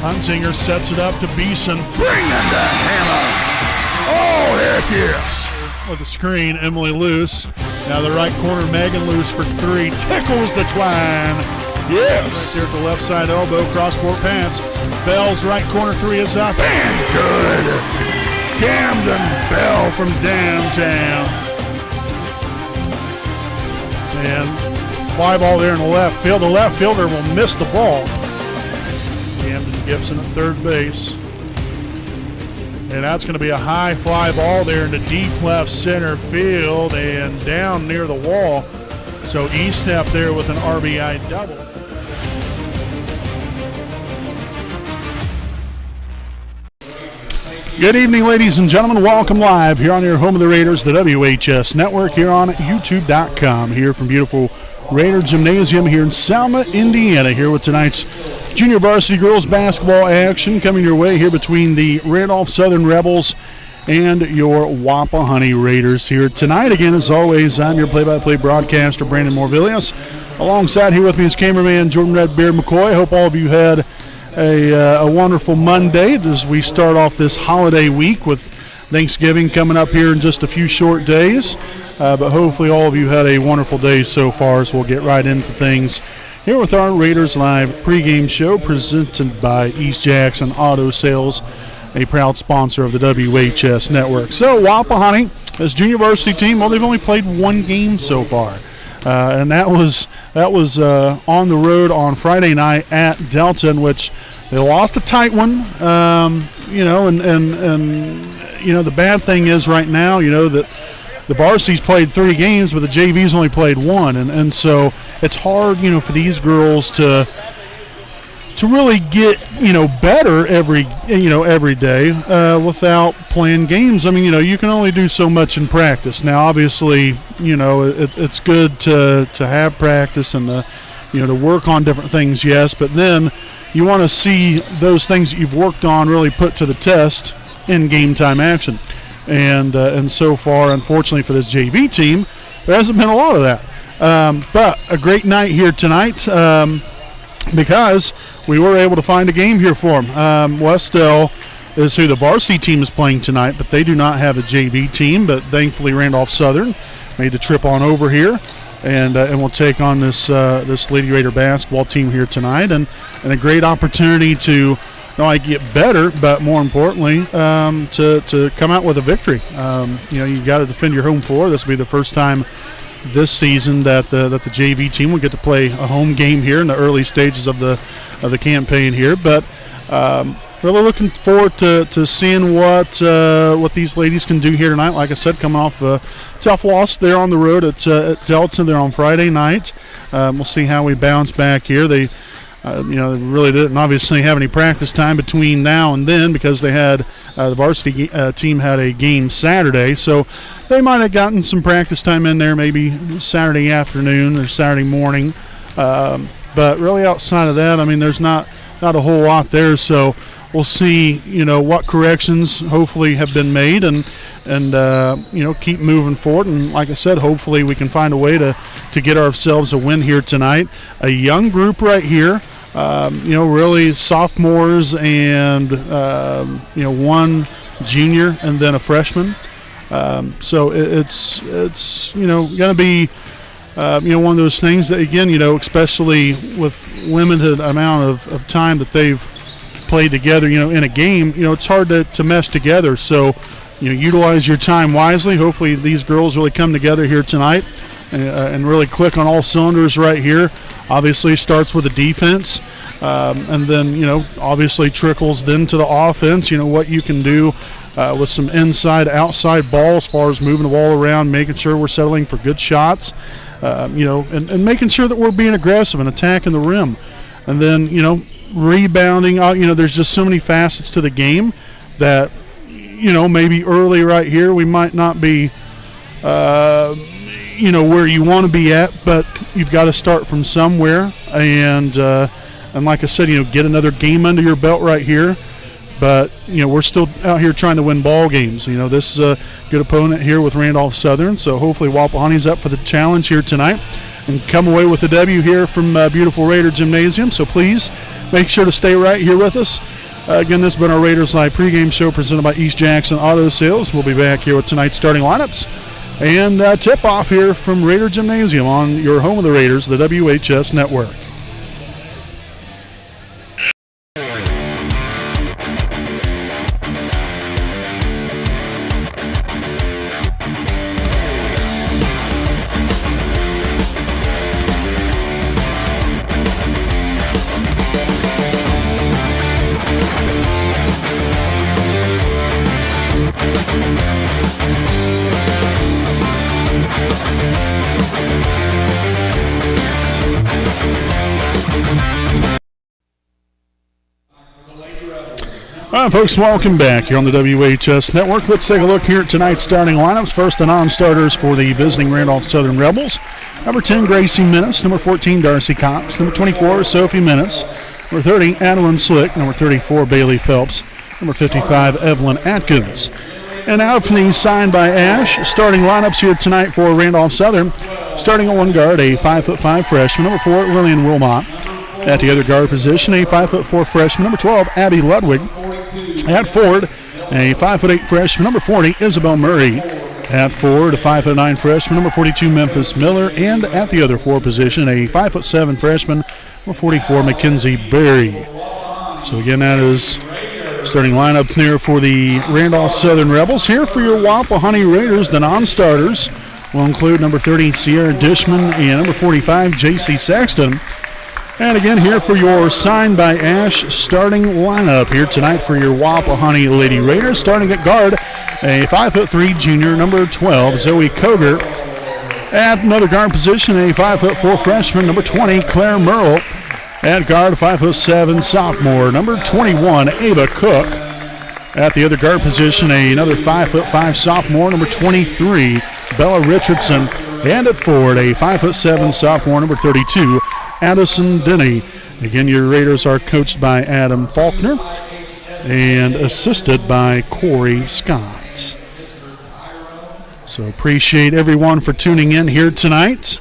Hunzinger sets it up to Beeson. Bring in the hammer. Oh, heck yes. With the screen, Emily Luce. Now the right corner, Megan Luce for three. Tickles the twine. Yes. Right there at the left side elbow, cross-court pass. Bell's right corner three is up. And good. Camden Bell from downtown. And fly ball there in the left field. The left fielder will miss the ball. Camden Gibson at third base. And that's going to be a high fly ball there into deep left center field and down near the wall. So Estep there with an RBI double. Good evening, ladies and gentlemen. Welcome live here on your home of the Raiders, the WHS Network, here on YouTube.com. Here from beautiful Raider Gymnasium here in Selma, Indiana, here with tonight's junior varsity girls basketball action coming your way here between the Randolph Southern Rebels and your Wapahani Raiders here tonight. Again, as always, I'm your play-by-play broadcaster, Brandon Morvillius. Alongside here with me is cameraman Jordan Redbeard McCoy. Hope all of you had a wonderful Monday as we start off this holiday week with Thanksgiving coming up here in just a few short days. But hopefully all of you had a wonderful day so far as we'll get right into things here with our Raiders Live pregame show presented by East Jackson Auto Sales, a proud sponsor of the WHS Network. So Wapahani, this junior varsity team, well, they've only played one game so far. And that was on the road on Friday night at Delta, in which they lost a tight one. And the bad thing is right now, that the varsity's played 3 games, but the JV's only played 1, and so it's hard, for these girls to really get, better every day without playing games. I mean, you can only do so much in practice. Now, obviously, it's good to have practice and to work on different things, yes, but then you want to see those things that you've worked on really put to the test in game time action. And so far, unfortunately for this JV team, there hasn't been a lot of that. But a great night here tonight because we were able to find a game here for them. Westell is who the varsity team is playing tonight, but they do not have a JV team. But thankfully, Randolph Southern made the trip on over here, and we'll take on this Lady Raider basketball team here tonight, and a great opportunity to not only get better, but more importantly, to come out with a victory. You got to defend your home floor. This will be the first time this season that the JV team will get to play a home game here in the early stages of the campaign here. But really looking forward to seeing what these ladies can do here tonight. Like I said, coming off a tough loss there on the road at Delta there on Friday night. We'll see how we bounce back here. They really didn't obviously have any practice time between now and then because they had the varsity team had a game Saturday, so they might have gotten some practice time in there maybe Saturday afternoon or Saturday morning. But really outside of that, I mean, there's not a whole lot there, so we'll see, what corrections hopefully have been made and keep moving forward. And like I said, hopefully we can find a way to get ourselves a win here tonight. A young group right here. Really sophomores and, one junior and then a freshman. So it's going to be, one of those things that, again, especially with limited amount of time that they've played together, in a game, it's hard to mesh together. So, utilize your time wisely. Hopefully these girls really come together here tonight and really click on all cylinders right here. Obviously starts with the defense and then, obviously trickles then to the offense, what you can do with some inside, outside ball as far as moving the ball around, making sure we're settling for good shots, and making sure that we're being aggressive and attacking the rim. And then, rebounding, there's just so many facets to the game that, maybe early right here we might not be, where you want to be at, but you've got to start from somewhere. And like I said, get another game under your belt right here. But, we're still out here trying to win ball games. This is a good opponent here with Randolph Southern, so hopefully Wapahani's up for the challenge here tonight and come away with a W here from beautiful Raider Gymnasium. So please make sure to stay right here with us. Again, this has been our Raiders Live pregame show presented by East Jackson Auto Sales. We'll be back here with tonight's starting lineups and tip-off here from Raider Gymnasium on your home of the Raiders, the WHS Network. All right, folks, welcome back here on the WHS Network. Let's take a look here at tonight's starting lineups. First, the non-starters for the visiting Randolph Southern Rebels. Number 10, Gracie Minnis. Number 14, Darcy Cox. Number 24, Sophie Minnis. Number 30, Adeline Slick. Number 34, Bailey Phelps. Number 55, Evelyn Atkins. And now for the signed by Ash starting lineups here tonight for Randolph Southern. Starting at one guard, a 5'5" freshman. Number 4, Lillian Wilmot. At the other guard position, a 5'4" freshman. Number 12, Abby Ludwig. At forward, a 5'8" freshman, number 40, Isabel Murray. At forward, a 5'9" freshman, number 42, Memphis Miller. And at the other forward position, a 5'7" freshman, number 44, Mackenzie Berry. So again, that is starting lineup there for the Randolph Southern Rebels. Here for your Wapahani Raiders, the non-starters will include number 30, Sierra Dishman, and number 45, J.C. Saxton. And again, here for your signed by Ash starting lineup here tonight for your Wapahani Lady Raiders. Starting at guard, a 5'3" junior, number 12, Zoe Koger. At another guard position, a 5'4" freshman, number 20, Claire Merle. At guard, 5'7" sophomore, number 21, Ava Cook. At the other guard position, another 5'5" sophomore, number 23, Bella Richardson. And at forward, a 5'7" sophomore, number 32, Addison Denny. Again, your Raiders are coached by Adam Faulkner and assisted by Corey Scott. So appreciate everyone for tuning in here tonight.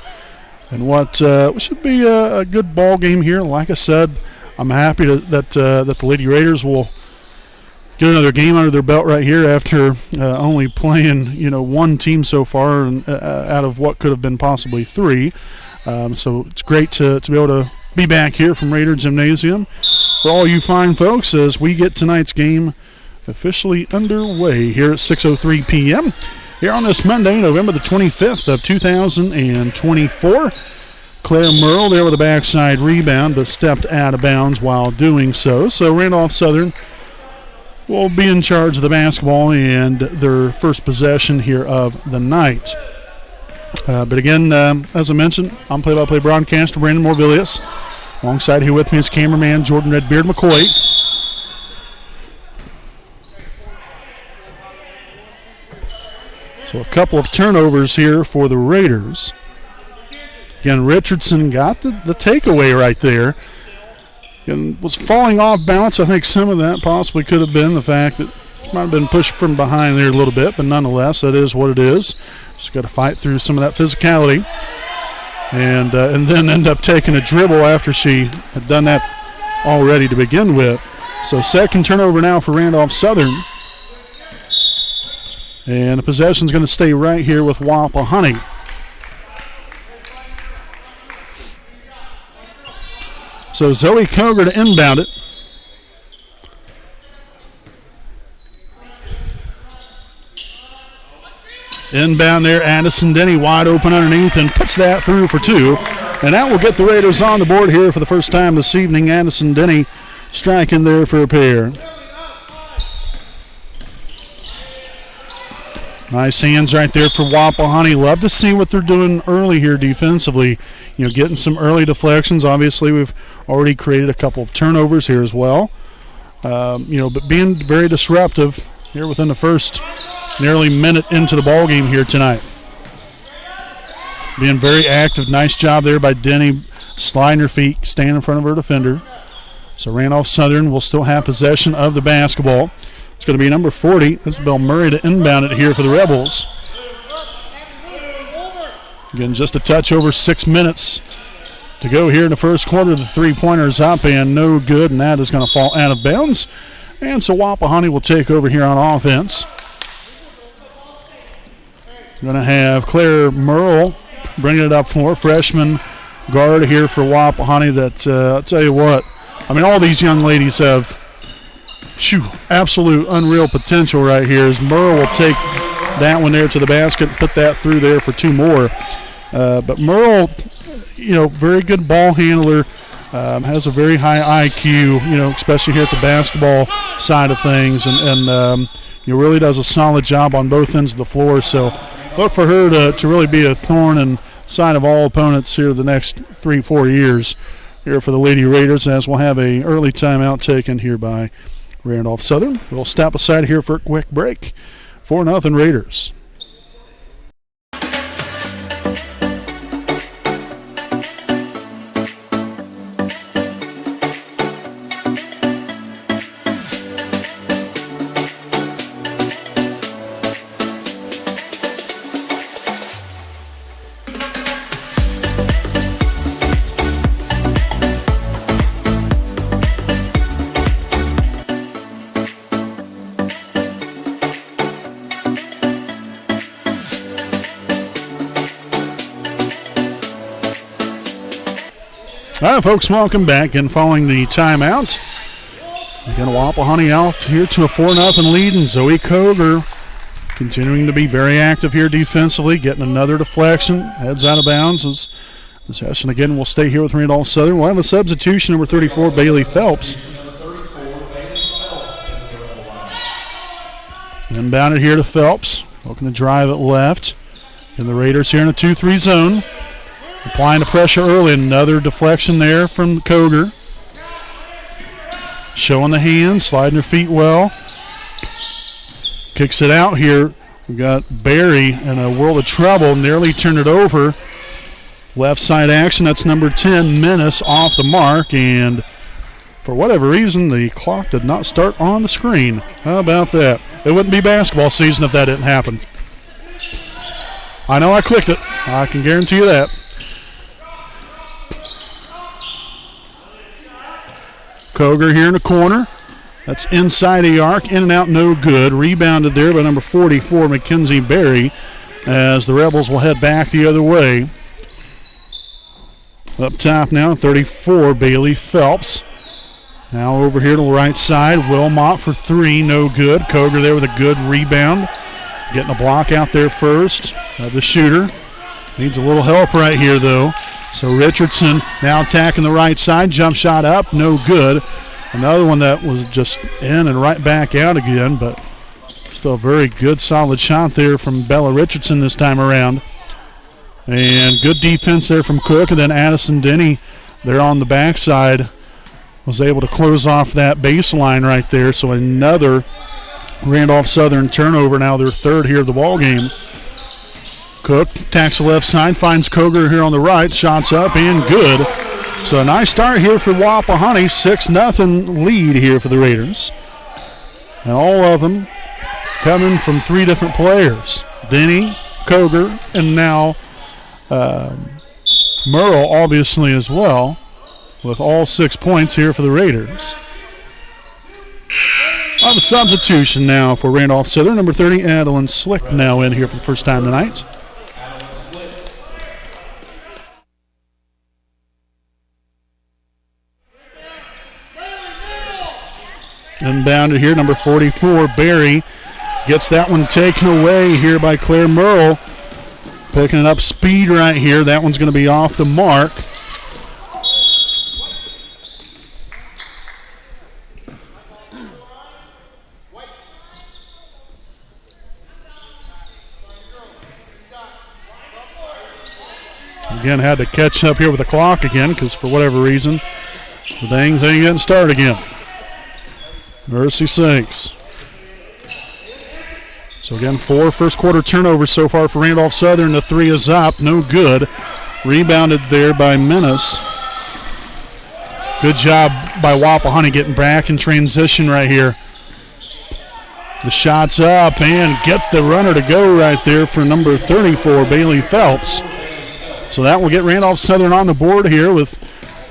And what should be a good ball game here. Like I said, I'm happy that the Lady Raiders will get another game under their belt right here after only playing one team so far and, out of what could have been possibly three. So it's great to be able to be back here from Raider Gymnasium for all you fine folks as we get tonight's game officially underway here at 6:03 p.m. here on this Monday, November the 25th of 2024. Claire Merle there with a backside rebound, but stepped out of bounds while doing so. So Randolph Southern will be in charge of the basketball and their first possession here of the night. But again, as I mentioned, I'm play-by-play broadcaster Brandon Morvillius. Alongside here with me is cameraman Jordan Redbeard McCoy. So a couple of turnovers here for the Raiders. Again, Richardson got the takeaway right there. And was falling off balance. I think some of that possibly could have been the fact that he might have been pushed from behind there a little bit, but nonetheless, that is what it is. Just got to fight through some of that physicality. And then end up taking a dribble after she had done that already to begin with. So second turnover now for Randolph Southern. And the possession's going to stay right here with Wapahani. So Zoe Koger to inbound it. Inbound there, Addison Denny wide open underneath and puts that through for two. And that will get the Raiders on the board here for the first time this evening. Addison Denny striking there for a pair. Nice hands right there for Wapahani. Love to see what they're doing early here defensively. Getting some early deflections. Obviously, we've already created a couple of turnovers here as well. But being very disruptive here within the first nearly minute into the ball game here tonight. Being very active. Nice job there by Denny. Sliding her feet, staying in front of her defender. So Randolph Southern will still have possession of the basketball. It's going to be number 40, Isabel Murray, to inbound it here for the Rebels. Again, just a touch over 6 minutes to go here in the first quarter. The three-pointer's up and no good, and that is going to fall out of bounds. And so Wapahani will take over here on offense. Going to have Claire Merle bringing it up for freshman guard here for Wapahani. That I'll tell you what, I mean, all these young ladies have absolute unreal potential right here. As Merle will take that one there to the basket and put that through there for two more. But Merle, very good ball handler, has a very high IQ, especially here at the basketball side of things, and really does a solid job on both ends of the floor. So look for her to really be a thorn in side of all opponents here the next 3-4 years here for the Lady Raiders, as we'll have a early timeout taken here by Randolph Southern. We'll step aside here for a quick break. 4-0 Raiders. All right, folks, welcome back. And following the timeout, again, Wapahani out here to a 4-0 lead, and Zoe Koger continuing to be very active here defensively, getting another deflection, heads out of bounds. As the session again will stay here with Randolph Southern. We'll have a substitution, number 34, Bailey Phelps. Inbounded here to Phelps, looking to drive it left. And the Raiders here in a 2-3 zone. Applying the pressure early. Another deflection there from Koger. Showing the hands, sliding her feet well. Kicks it out here. We've got Barry in a world of trouble. Nearly turned it over. Left side action. That's number 10, Menace, off the mark. And for whatever reason, the clock did not start on the screen. How about that? It wouldn't be basketball season if that didn't happen. I know I clicked it. I can guarantee you that. Koger here in the corner. That's inside the arc. In and out, no good. Rebounded there by number 44, Mackenzie Berry, as the Rebels will head back the other way. Up top now, 34, Bailey Phelps. Now over here to the right side, Wilmot for three, no good. Koger there with a good rebound. Getting a block out there first. The shooter needs a little help right here, though. So Richardson now attacking the right side. Jump shot up, no good. Another one that was just in and right back out again, but still a very good, solid shot there from Bella Richardson this time around. And good defense there from Cook. And then Addison Denny there on the backside was able to close off that baseline right there. So another Randolph Southern turnover, now their third here of the ball game. Cook attacks the left side, finds Koger here on the right, shots up and good. So a nice start here for Wapahani, 6-0 lead here for the Raiders. And all of them coming from three different players. Denny, Koger, and now Merle obviously as well, with all 6 points here for the Raiders. On the substitution now for Randolph Southern, number 30, Adeline Slick now in here for the first time tonight. Inbounded here, number 44, Barry. Gets that one taken away here by Claire Merle. Picking it up speed right here. That one's going to be off the mark. Again, had to catch up here with the clock again because for whatever reason, the dang thing didn't start again. Mercy sakes. So again, 4 first quarter turnovers so far for Randolph Southern. The three is up, no good. Rebounded there by Menace. Good job by Wapahani getting back in transition right here. The shot's up and get the runner to go right there for number 34, Bailey Phelps. So that will get Randolph Southern on the board here with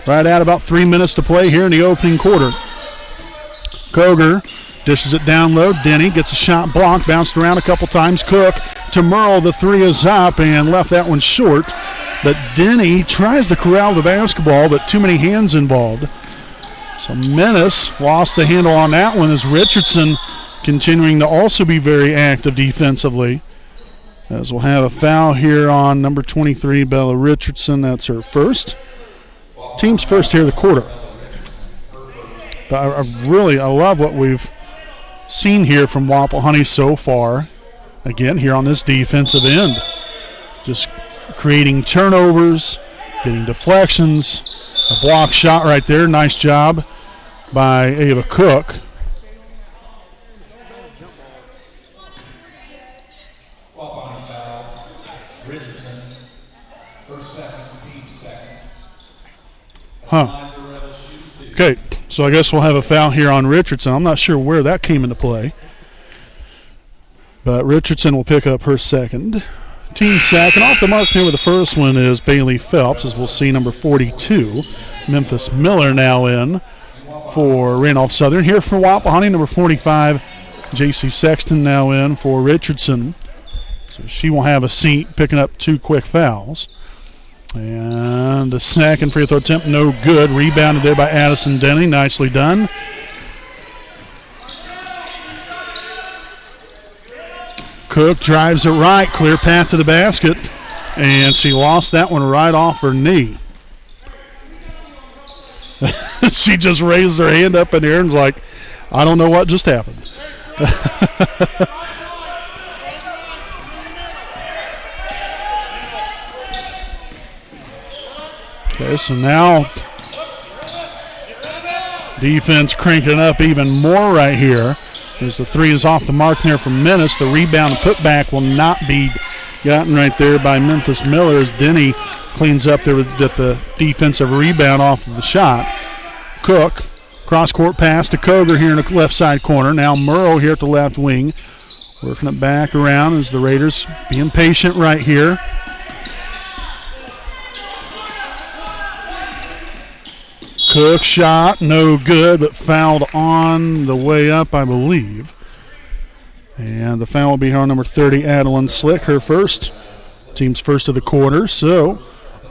right at about 3 minutes to play here in the opening quarter. Koger dishes it down low. Denny gets a shot blocked, bounced around a couple times. Cook to Merle. The three is up and left that one short. But Denny tries to corral the basketball, but too many hands involved. So Menace lost the handle on that one as Richardson continuing to also be very active defensively. As we'll have a foul here on number 23, Bella Richardson. That's her first. Team's first here of the quarter. But I love what we've seen here from Wapahani so far. Again, here on this defensive end. Just creating turnovers, getting deflections. A block shot right there. Nice job by Ava Cook. Okay, so I guess we'll have a foul here on Richardson. I'm not sure where that came into play. But Richardson will pick up her second. Team second. Off the mark here with the first one is Bailey Phelps, as we'll see number 42. Memphis Miller now in for Randolph Southern. Here for Wapahani, number 45. J.C. Sexton now in for Richardson. So she will have a seat, picking up 2 quick fouls. And the second free throw attempt, no good. Rebounded there by Addison Denny. Nicely done. Cook drives it right. Clear path to the basket. And she lost that one right off her knee. She just raised her hand up in the air and was like, I don't know what just happened. Okay, so now defense cranking up even more right here. As the three is off the mark there from Menace. The rebound and putback will not be gotten right there by Memphis Miller as Denny cleans up there with the defensive rebound off of the shot. Cook, cross-court pass to Koger here in the left side corner. Now Merle here at the left wing. Working it back around as the Raiders being patient right here. Cook shot, no good, but fouled on the way up, I believe. And the foul will be here on number 30, Adeline Slick, her first. Team's first of the quarter. So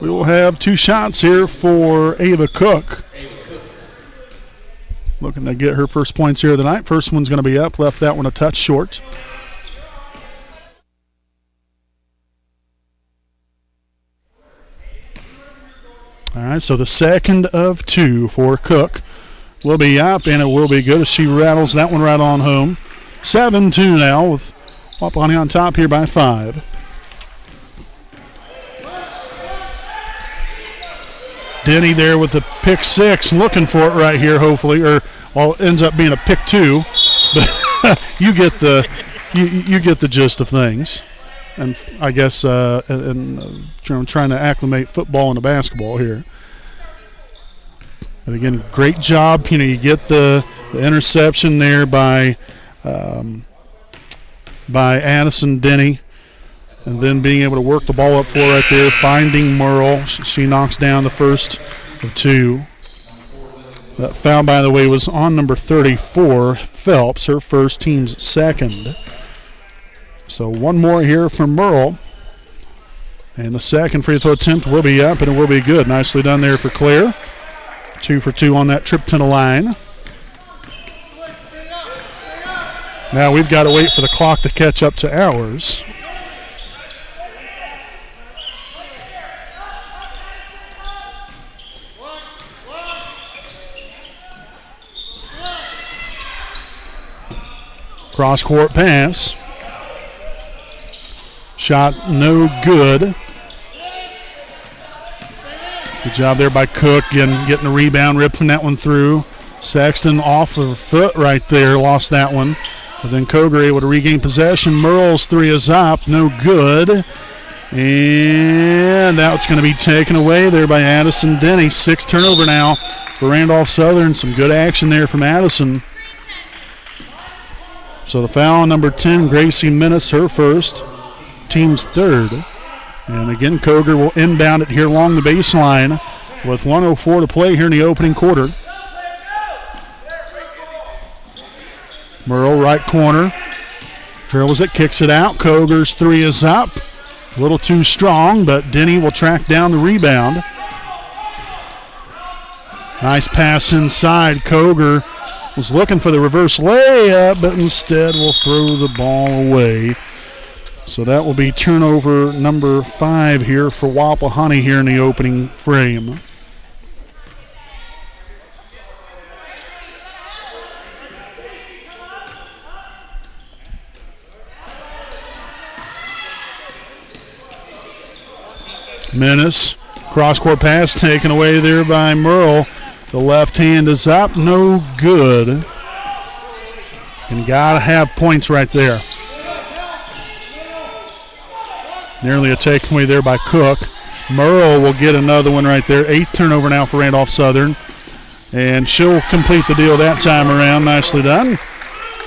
we will have 2 shots here for Ava Cook. Looking to get her first points here of the night. First one's going to be up, left that one a touch short. All right, so the second of 2 for Cook will be up, and it will be good as she rattles that one right on home. 7-2 now with Wapahani on top here by 5. Denny there with the pick 6, looking for it right here, hopefully, or well, it ends up being a pick 2, but you get the gist of things. And I guess trying to acclimate football into basketball here. And again, great job. You get the interception there by Addison Denny, and then being able to work the ball up for right there, finding Merle. She knocks down the first of 2. That foul, by the way, was on number 34, Phelps, her first, team's second. So one more here from Merle. And the second free throw attempt will be up, and it will be good. Nicely done there for Claire. 2 for 2 on that trip to the line. Now we've got to wait for the clock to catch up to ours. Cross-court pass. Shot no good. Good job there by Cook getting the rebound, ripping that one through. Sexton off of her foot right there, lost that one. But then Koger able to regain possession. Merle's 3 is up, no good. And that's going to be taken away there by Addison Denny. 6th turnover now for Randolph Southern. Some good action there from Addison. So the foul on number 10, Gracie Menace, her first. Team's third. And again, Koger will inbound it here along the baseline with 1:04 to play here in the opening quarter. Merle, right corner. Drills it, kicks it out. Koger's three is up. A little too strong, but Denny will track down the rebound. Nice pass inside. Koger was looking for the reverse layup, but instead will throw the ball away. So that will be turnover number 5 here for Wapahani here in the opening frame. Menace, cross-court pass taken away there by Merle. The left hand is up, no good. And got to have points right there. Nearly a takeaway there by Cook. Merle will get another one right there. 8th turnover now for Randolph Southern. And she'll complete the deal that time around. Nicely done.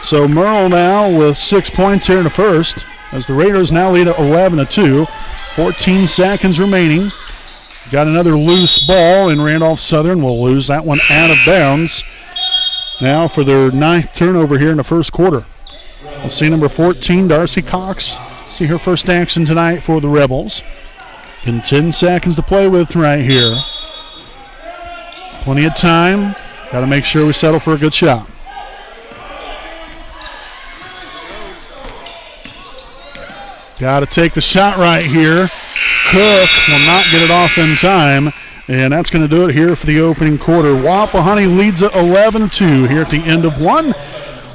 So Merle now with 6 points here in the first, as the Raiders now lead at 11-2. 14 seconds remaining. Got another loose ball, and Randolph Southern will lose that one out of bounds. Now for their 9th turnover here in the first quarter. We'll see number 14, Darcy Cox. See her first action tonight for the Rebels. And 10 seconds to play with right here. Plenty of time. Got to make sure we settle for a good shot. Got to take the shot right here. Cook will not get it off in time, and that's going to do it here for the opening quarter. Wapahani leads at 11-2 here at the end of one.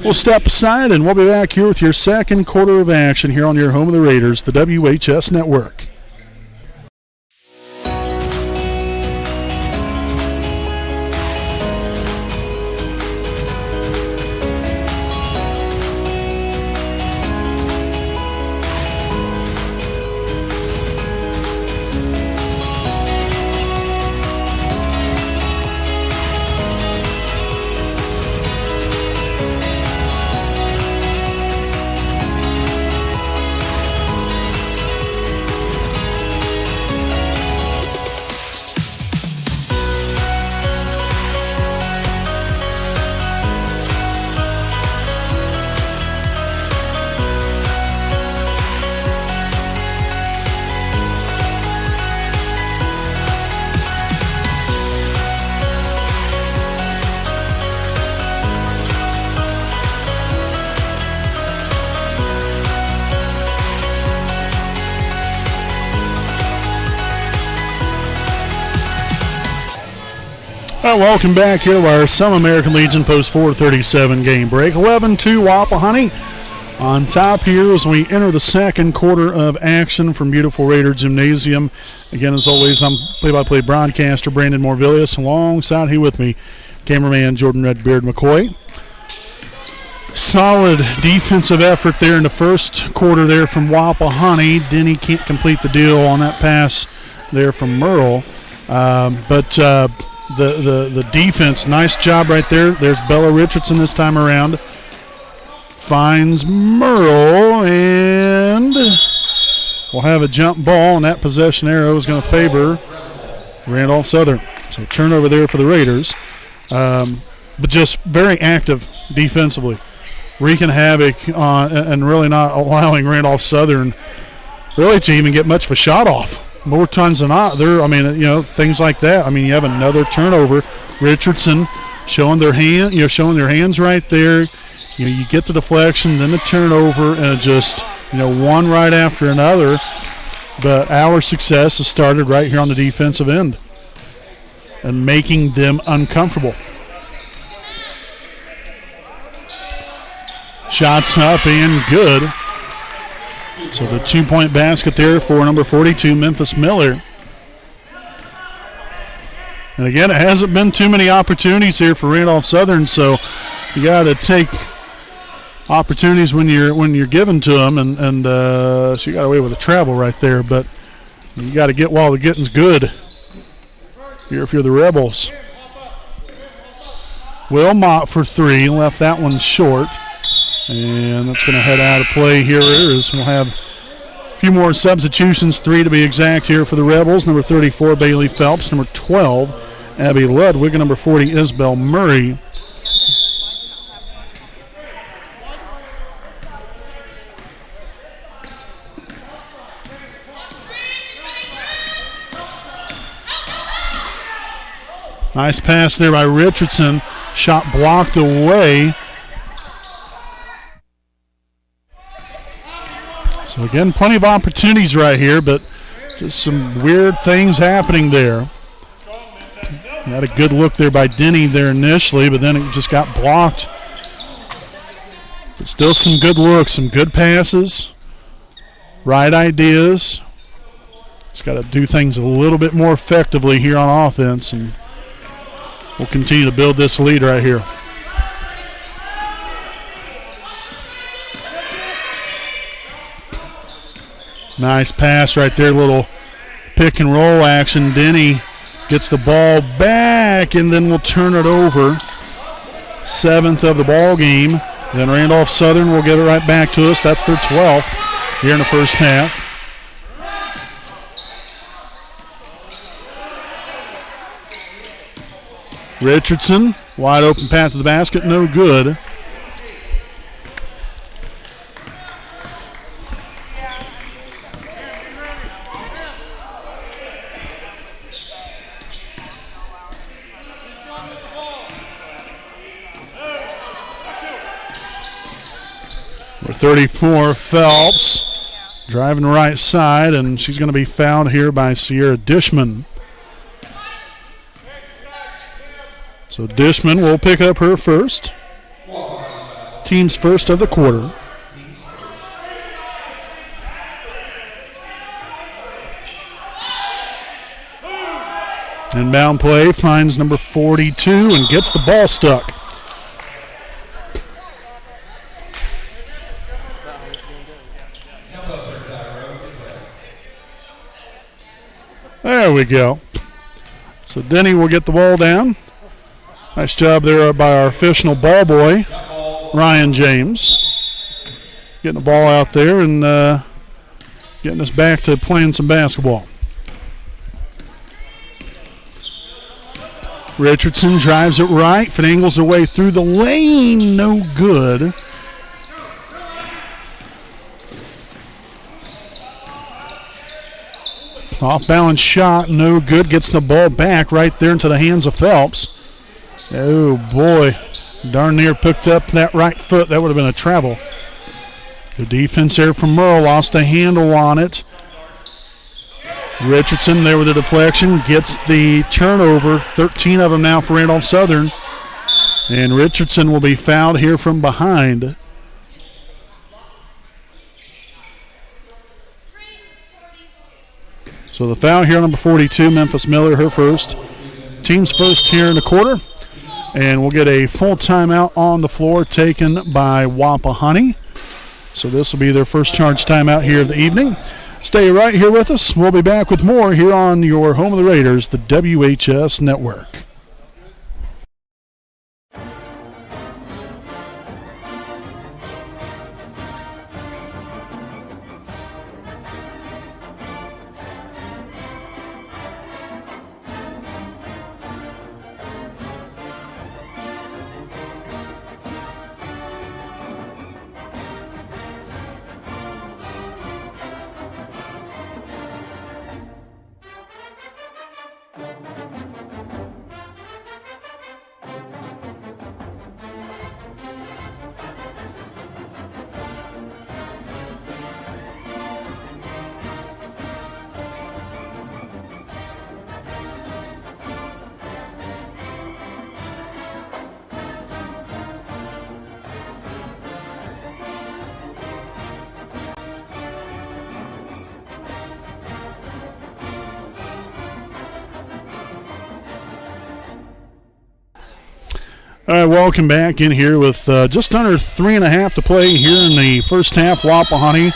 We'll step aside, and we'll be back here with your second quarter of action here on your home of the Raiders, the WHS Network. Welcome back here to our Some American Legion Post 437 game break. 11-2 Wapahani on top here as we enter the second quarter of action from beautiful Raider Gymnasium. Again, as always, I'm play-by-play broadcaster Brandon Morvillius. Alongside here with me, cameraman Jordan Redbeard McCoy. Solid defensive effort there in the first quarter there from Wapahani. Denny can't complete the deal on that pass there from Merle. The defense, nice job right there. There's Bella Richardson this time around. Finds Merle, and we'll have a jump ball, and that possession arrow is going to favor Randolph Southern. So turnover there for the Raiders. But just very active defensively. Wreaking havoc and really not allowing Randolph Southern really to even get much of a shot off. More times than not, things like that. You have another turnover. Richardson showing their hands right there. You get the deflection, then the turnover, and just, one right after another. But our success has started right here on the defensive end and making them uncomfortable. Shots up and good. So the 2-point basket there for number 42, Memphis Miller. And again, it hasn't been too many opportunities here for Randolph Southern, so you got to take opportunities when you're given to them, and she got away with a travel right there, but you got to get while the getting's good here if you're the Rebels. Wilmot for 3, left that one short. And that's going to head out of play here as we'll have A few more substitutions, 3 to be exact here for the Rebels. Number 34, Bailey Phelps. Number 12, Abby Ludwig. And number 40, Isabel Murray. Nice pass there by Richardson. Shot blocked away. So again, plenty of opportunities right here, but just some weird things happening there. Had a good look there by Denny there initially, but then it just got blocked. But still some good looks, some good passes, right ideas. Just got to do things a little bit more effectively here on offense, and we'll continue to build this lead right here. Nice pass right there, little pick and roll action. Denny gets the ball back and then we'll turn it over. 7th of the ball game. Then Randolph Southern will get it right back to us. That's their 12th here in the first half. Richardson, wide open pass to the basket, no good. Number 34, Phelps, driving the right side, and she's going to be fouled here by Sierra Dishman. So Dishman will pick up her first. Team's first of the quarter. Inbound play finds number 42 and gets the ball stuck. There we go. So Denny will get the ball down. Nice job there by our official ball boy, Ryan James. Getting the ball out there and getting us back to playing some basketball. Richardson drives it right, finagles her way through the lane, no good. Off-balance shot, no good. Gets the ball back right there into the hands of Phelps. Oh, boy. Darn near picked up that right foot. That would have been a travel. Good defense there from Merle. Lost a handle on it. Richardson there with the deflection. Gets the turnover. 13 of them now for Randolph Southern. And Richardson will be fouled here from behind. So the foul here, number 42, Memphis Miller, her first. Team's first here in the quarter. And we'll get a full timeout on the floor taken by Wapahani. So this will be their first charge timeout here of the evening. Stay right here with us. We'll be back with more here on your home of the Raiders, the WHS Network. All right, welcome back in here with just under 3.5 to play here in the first half. Wapahani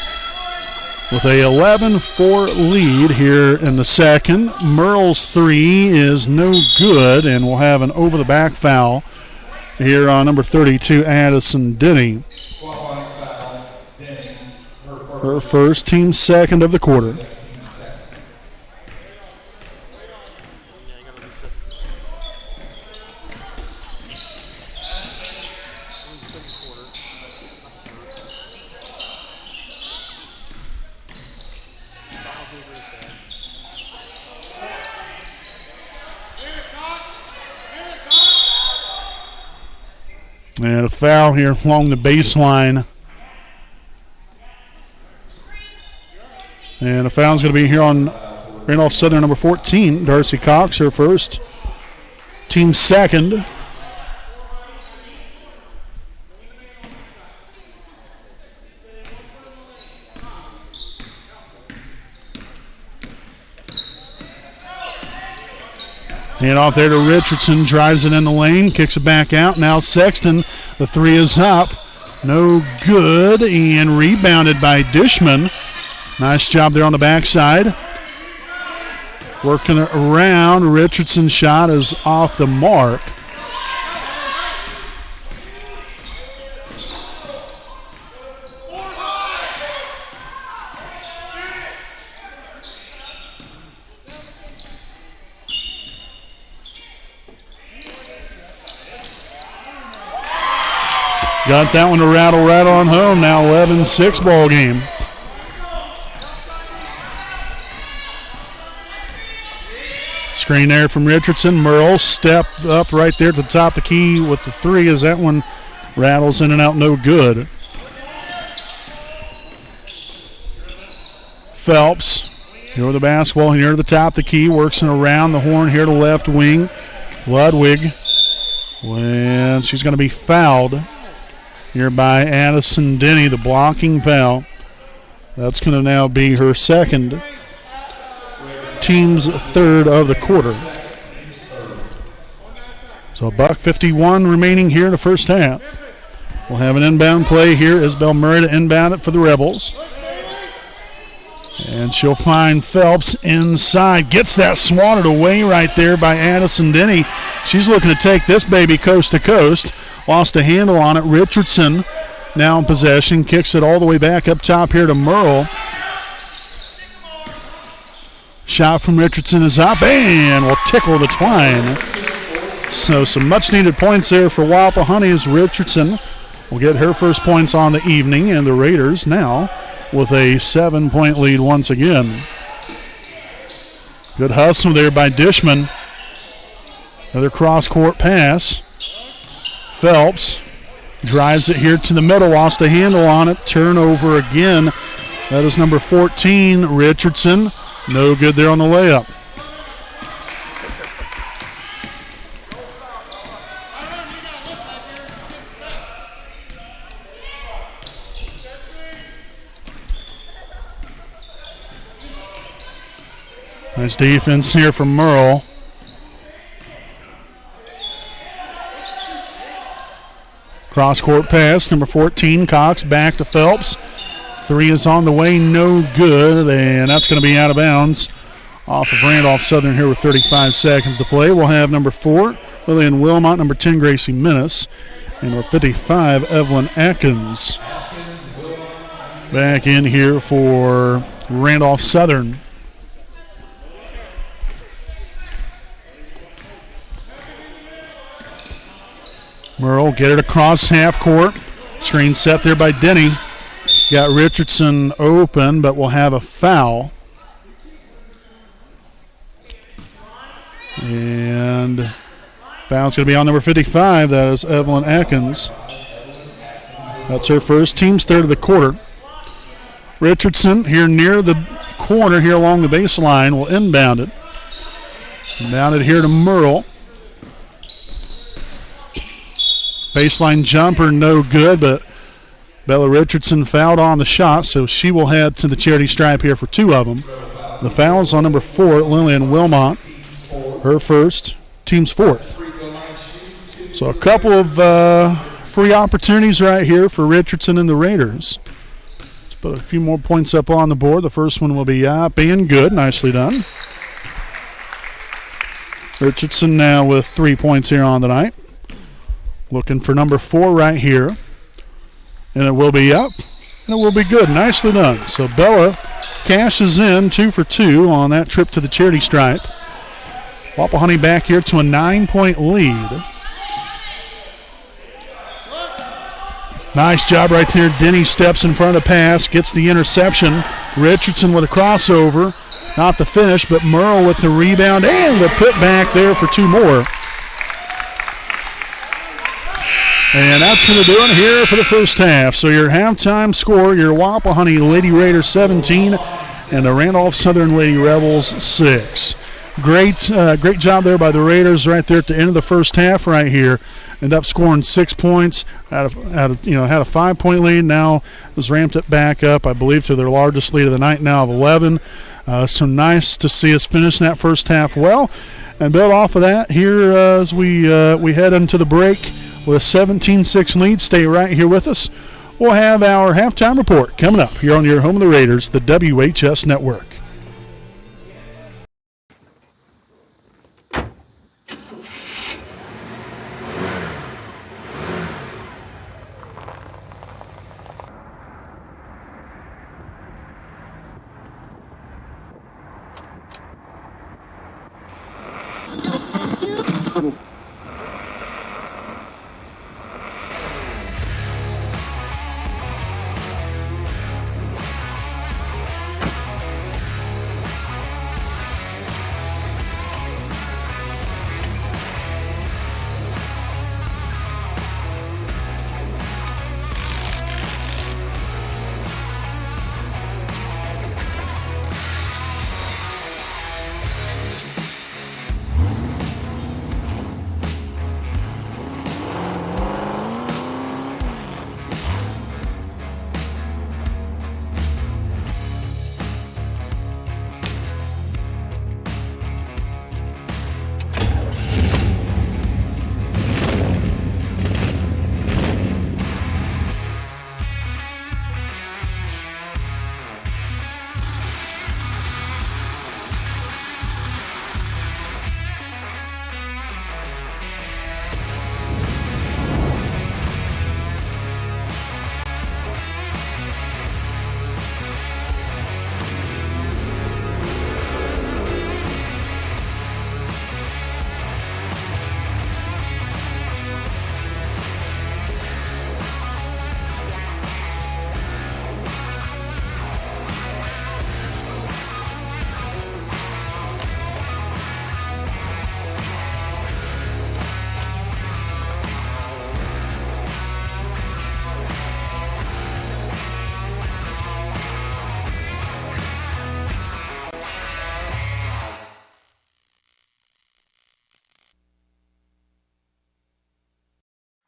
with a 11-4 lead here in the second. Merle's three is no good, and we'll have an over-the-back foul here on number 32, Addison Denny. Her first, team second of the quarter. And a foul here along the baseline. And a foul is going to be here on Randolph Southern number 14, Darcy Cox, her first, team second. Hand off there to Richardson, drives it in the lane, kicks it back out. Now Sexton, the three is up. No good, and rebounded by Dishman. Nice job there on the backside. Working it around, Richardson's shot is off the mark. Got that one to rattle right on home. Now 11-6 ball game. Screen there from Richardson. Merle stepped up right there at the top of the key with the three as that one rattles in and out, no good. Phelps here with the basketball here to the top of the key, works it around the horn here to left wing. Ludwig, when she's going to be fouled here by Addison Denny, the blocking foul. That's going to now be her second, team's third of the quarter. So $1:51 remaining here in the first half. We'll have an inbound play here. Isabel Murray to inbound it for the Rebels. And she'll find Phelps inside. Gets that swatted away right there by Addison Denny. She's looking to take this baby coast to coast. Lost a handle on it. Richardson now in possession. Kicks it all the way back up top here to Merle. Shot from Richardson is up and will tickle the twine. So some much needed points there for Wapahani as Richardson will get her first points on the evening, and the Raiders now with a 7-point lead once again. Good hustle there by Dishman. Another cross-court pass. Phelps drives it here to the middle, lost a handle on it. Turnover again. That is number 14, Richardson. No good there on the layup. Nice defense here from Merle. Cross-court pass, number 14, Cox back to Phelps. Three is on the way, no good, and that's going to be out of bounds off of Randolph Southern here with 35 seconds to play. We'll have number 4, Lillian Wilmot, number 10, Gracie Minnis, and number 55, Evelyn Atkins. Back in here for Randolph Southern. Merle get it across half court. Screen set there by Denny. Got Richardson open, but will have a foul. And foul's going to be on number 55. That is Evelyn Atkins. That's her first, team's third of the quarter. Richardson here near the corner here along the baseline will inbound it. Inbound it here to Merle. Baseline jumper, no good, but Bella Richardson fouled on the shot, so she will head to the charity stripe here for 2 of them. The foul's on number 4, Lillian Wilmot. Her first, team's fourth. So a couple of free opportunities right here for Richardson and the Raiders. Let's put a few more points up on the board. The first one will be up and good. Nicely done. Richardson now with 3 points here on the night. Looking for number 4 right here. And it will be up and it will be good. Nicely done. So Bella cashes in 2 for 2 on that trip to the charity stripe. Wapahani back here to a 9-point lead. Nice job right there. Denny steps in front of the pass, gets the interception. Richardson with a crossover. Not the finish, but Merle with the rebound and the putback there for 2 more. And that's going to do it here for the first half. So your halftime score, your Wapahani Lady Raiders 17 and the Randolph Southern Lady Rebels 6. Great job there by the Raiders right there at the end of the first half right here. Ended up scoring 6 points had a 5-point lead. Now was ramped it back up, I believe, to their largest lead of the night now of 11. So nice to see us finish that first half well and build off of that here as we head into the break with a 17-6 lead. Stay right here with us. We'll have our halftime report coming up here on your home of the Raiders, the WHS Network.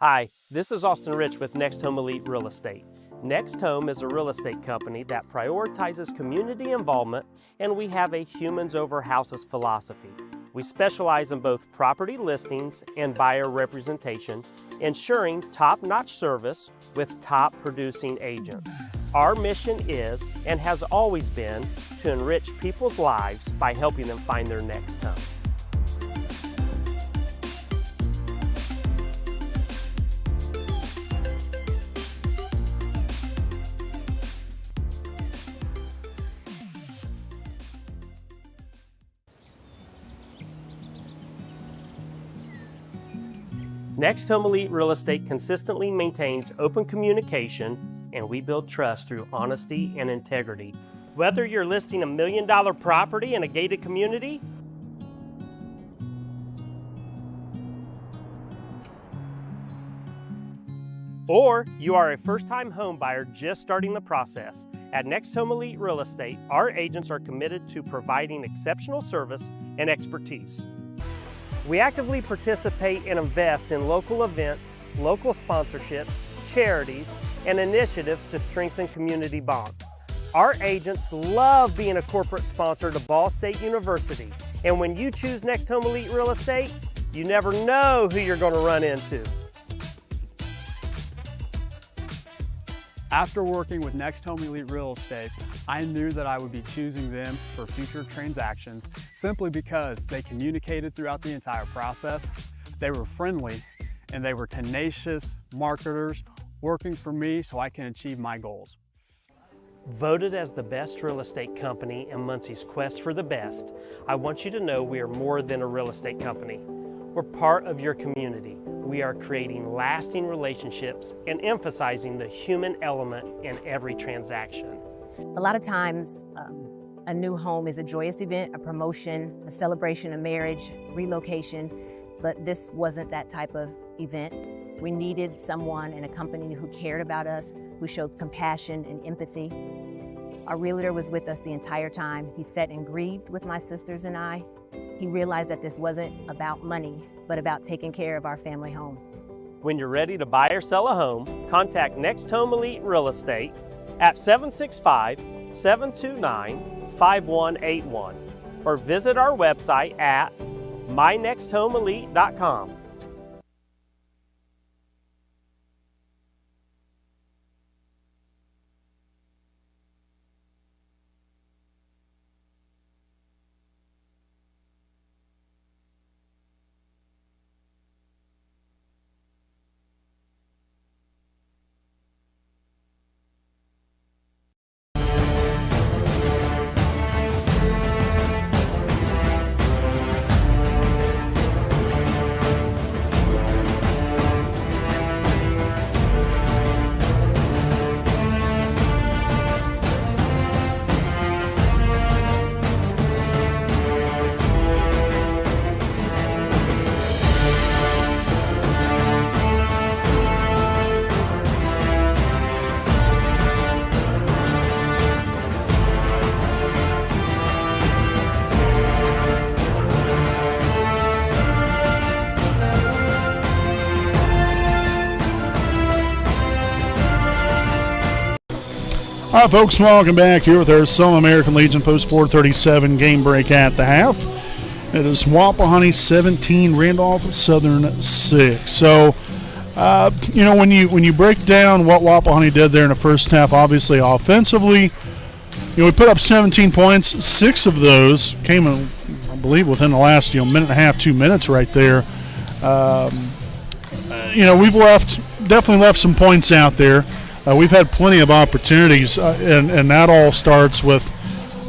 Hi, this is Austin Rich with Next Home Elite Real Estate. Next Home is a real estate company that prioritizes community involvement, and we have a humans over houses philosophy. We specialize in both property listings and buyer representation, ensuring top-notch service with top producing agents. Our mission is, and has always been, to enrich people's lives by helping them find their next home. Next Home Elite Real Estate consistently maintains open communication, and we build trust through honesty and integrity. Whether you're listing $1 million property in a gated community, or you are a first-time home buyer just starting the process, at Next Home Elite Real Estate, our agents are committed to providing exceptional service and expertise. We actively participate and invest in local events, local sponsorships, charities, and initiatives to strengthen community bonds. Our agents love being a corporate sponsor to Ball State University, and when you choose Next Home Elite Real Estate, you never know who you're going to run into. After working with Next Home Elite Real Estate, I knew that I would be choosing them for future transactions simply because they communicated throughout the entire process, they were friendly, and they were tenacious marketers working for me so I can achieve my goals. Voted as the best real estate company in Muncie's quest for the best, I want you to know we are more than a real estate company. We're part of your community. We are creating lasting relationships and emphasizing the human element in every transaction. A lot of times, a new home is a joyous event, a promotion, a celebration of marriage, relocation, but this wasn't that type of event. We needed someone in a company who cared about us, who showed compassion and empathy. Our realtor was with us the entire time. He sat and grieved with my sisters and I. He realized that this wasn't about money, but about taking care of our family home. When you're ready to buy or sell a home, contact Next Home Elite Real Estate at 765-729-5181 or visit our website at mynexthomeelite.com. All right, folks, welcome back here with our Selma American Legion Post 437 game break at the half. It is Wapahani 17, Randolph Southern 6. So, when you break down what Wapahani did there in the first half, obviously offensively, we put up 17 points. 6 of those came, I believe, within the last minute and a half, 2 minutes right there. We've definitely left some points out there. We've had plenty of opportunities, and that all starts with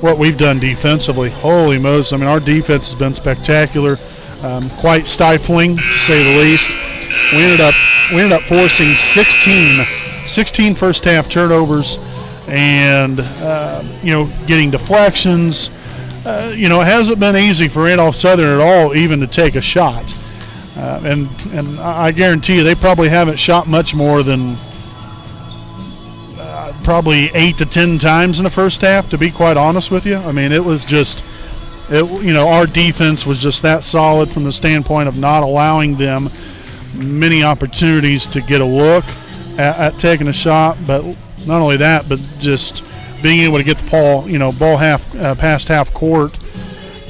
what we've done defensively. Holy Moses, our defense has been spectacular, quite stifling, to say the least. We ended up forcing 16 first half turnovers and, getting deflections. It hasn't been easy for Randolph Southern at all even to take a shot. And I guarantee you they probably haven't shot much more than probably 8 to 10 times in the first half, to be quite honest with you. It was just, our defense was just that solid from the standpoint of not allowing them many opportunities to get a look at taking a shot. But not only that, but just being able to get the ball, past half court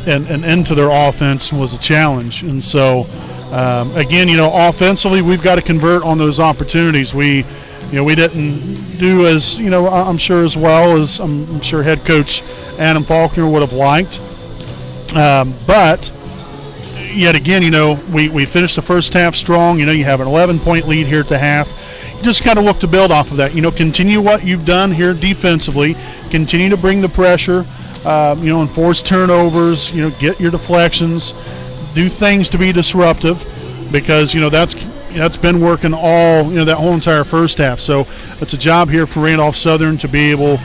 and into their offense was a challenge. And so, again, offensively, we've got to convert on those opportunities. We didn't do as, I'm sure as well as I'm sure head coach Adam Faulkner would have liked. But yet again, we finished the first half strong. You have an 11-point lead here at the half. You just kind of look to build off of that. Continue what you've done here defensively. Continue to bring the pressure, and force turnovers, get your deflections, do things to be disruptive because, that's been working all, that whole entire first half. So it's a job here for Randolph Southern to be able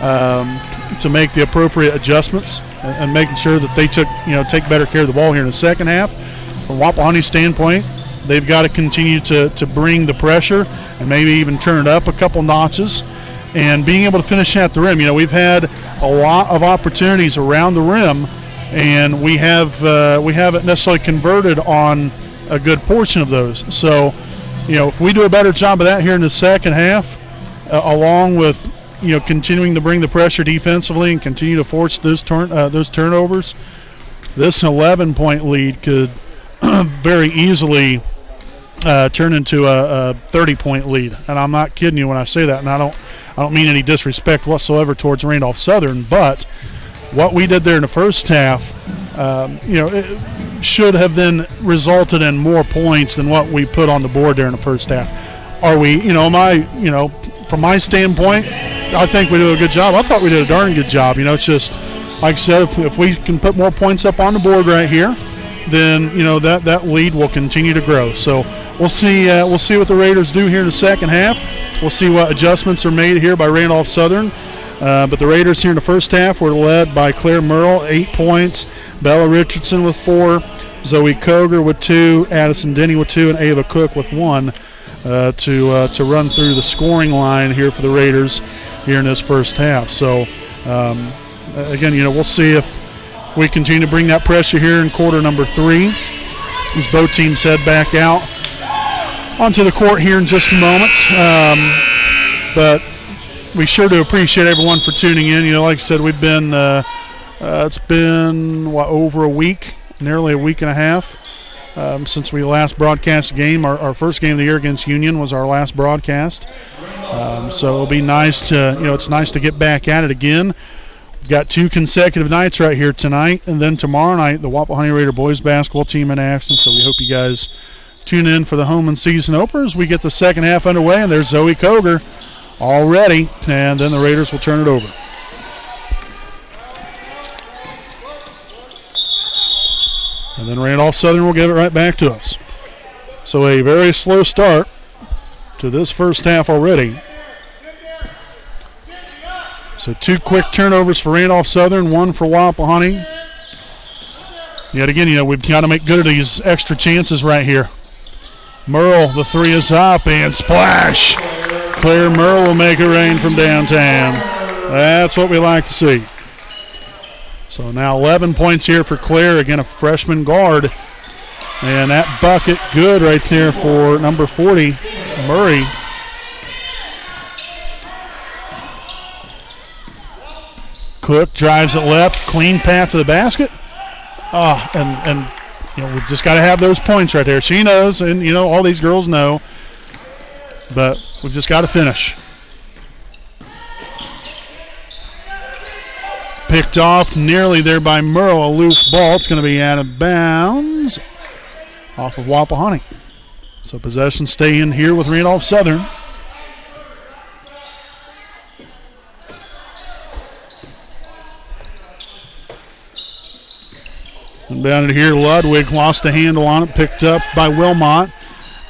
to make the appropriate adjustments and making sure that they take better care of the ball here in the second half. From Wapahani's standpoint, they've got to continue to bring the pressure and maybe even turn it up a couple notches and being able to finish at the rim. We've had a lot of opportunities around the rim, and we haven't necessarily converted on a good portion of those. So, if we do a better job of that here in the second half, along with, continuing to bring the pressure defensively and continue to force those turnovers, this 11-point lead could very easily turn into a 30-point lead. And I'm not kidding you when I say that, and I don't mean any disrespect whatsoever towards Randolph Southern, but what we did there in the first half, it should have then resulted in more points than what we put on the board there in the first half. Are we, from my standpoint, I think we do a good job. I thought we did a darn good job. You know, it's just, like I said, if we can put more points up on the board right here, then, you know, that lead will continue to grow. So we'll see what the Raiders do here in the second half. We'll see what adjustments are made here by Randolph Southern. But the Raiders here in the first half were led by Claire Merle, 8 points, Bella Richardson with 4, Zoe Koger with 2, Addison Denny with 2, and Ava Cook with 1 to run through the scoring line here for the Raiders here in this first half. So, again, you know, we'll see if we continue to bring that pressure here in quarter number 3 as both teams head back out onto the court here in just a moment. But we sure do appreciate everyone for tuning in. You know, like I said, we've been, it's been, over a week, nearly a week and a half since we last broadcast a game. Our first game of the year against Union was our last broadcast. So it'll be nice to, you know, it's nice to get back at it again. We've got 2 consecutive nights right here tonight, and then tomorrow night, the Wapahani Raider boys basketball team in action. So we hope you guys tune in for the home and season openers. We get the second half underway, and there's Zoe Koger all ready, and then the Raiders will turn it over. And then Randolph Southern will give it right back to us. So a very slow start to this first half already. So 2 quick turnovers for Randolph Southern, 1 for Wapahani. Yet again, you know, we've got to make good of these extra chances right here. Merle, the 3 is up, and splash! Claire Merle will make it rain from downtown. That's what we like to see. So now 11 points here for Claire, again a freshman guard. And that bucket good right there for number 40, Murray. Cook drives it left, clean path to the basket. And you know, we've just got to have those points right there. She knows, and you know, all these girls know. But we've just got to finish. Picked off nearly there by Merle. A loose ball. It's going to be out of bounds off of Wapahani. So possession stay in here with Randolph Southern. And down in here, Ludwig lost the handle on it. Picked up by Wilmot.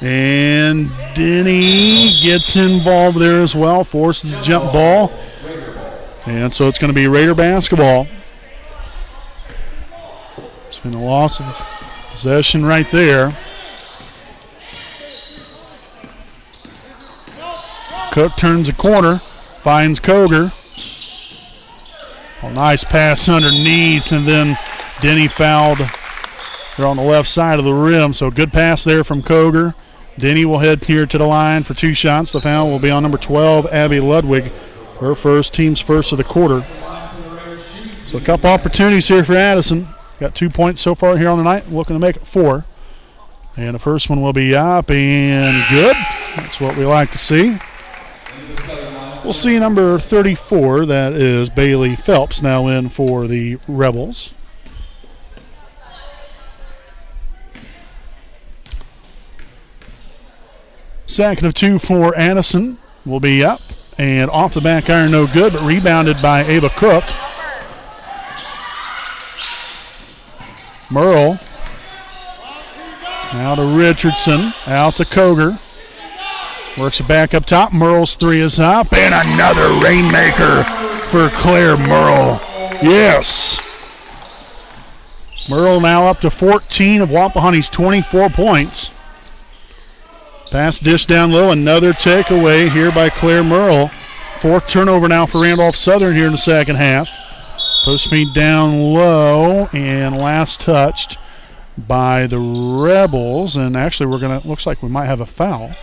And Denny gets involved there as well, forces a jump ball. And so it's going to be Raider basketball. It's been a loss of possession right there. Cook turns a corner, finds Koger. A nice pass underneath, and then Denny fouled. They're on the left side of the rim, so good pass there from Koger. Denny will head here to the line for 2 shots. The foul will be on number 12, Abby Ludwig. Her first, team's first of the quarter. So a couple opportunities here for Addison. Got 2 points so far here on the night, looking to make it 4. And the first one will be up and good. That's what we like to see. We'll see number 34, that is Bailey Phelps, now in for the Rebels. Second of 2 for Addison will be up. And off the back iron, no good, but rebounded by Ava Cook. Merle. Now to Richardson. Out to Koger. Works it back up top. Merle's 3 is up. And another rainmaker for Claire Merle. Yes. Merle now up to 14 of Wapahani's 24 points. Pass dish down low, another takeaway here by Claire Merle. 4th turnover now for Randolph Southern here in the second half. Post feed down low and last touched by the Rebels. And actually looks like we might have a foul.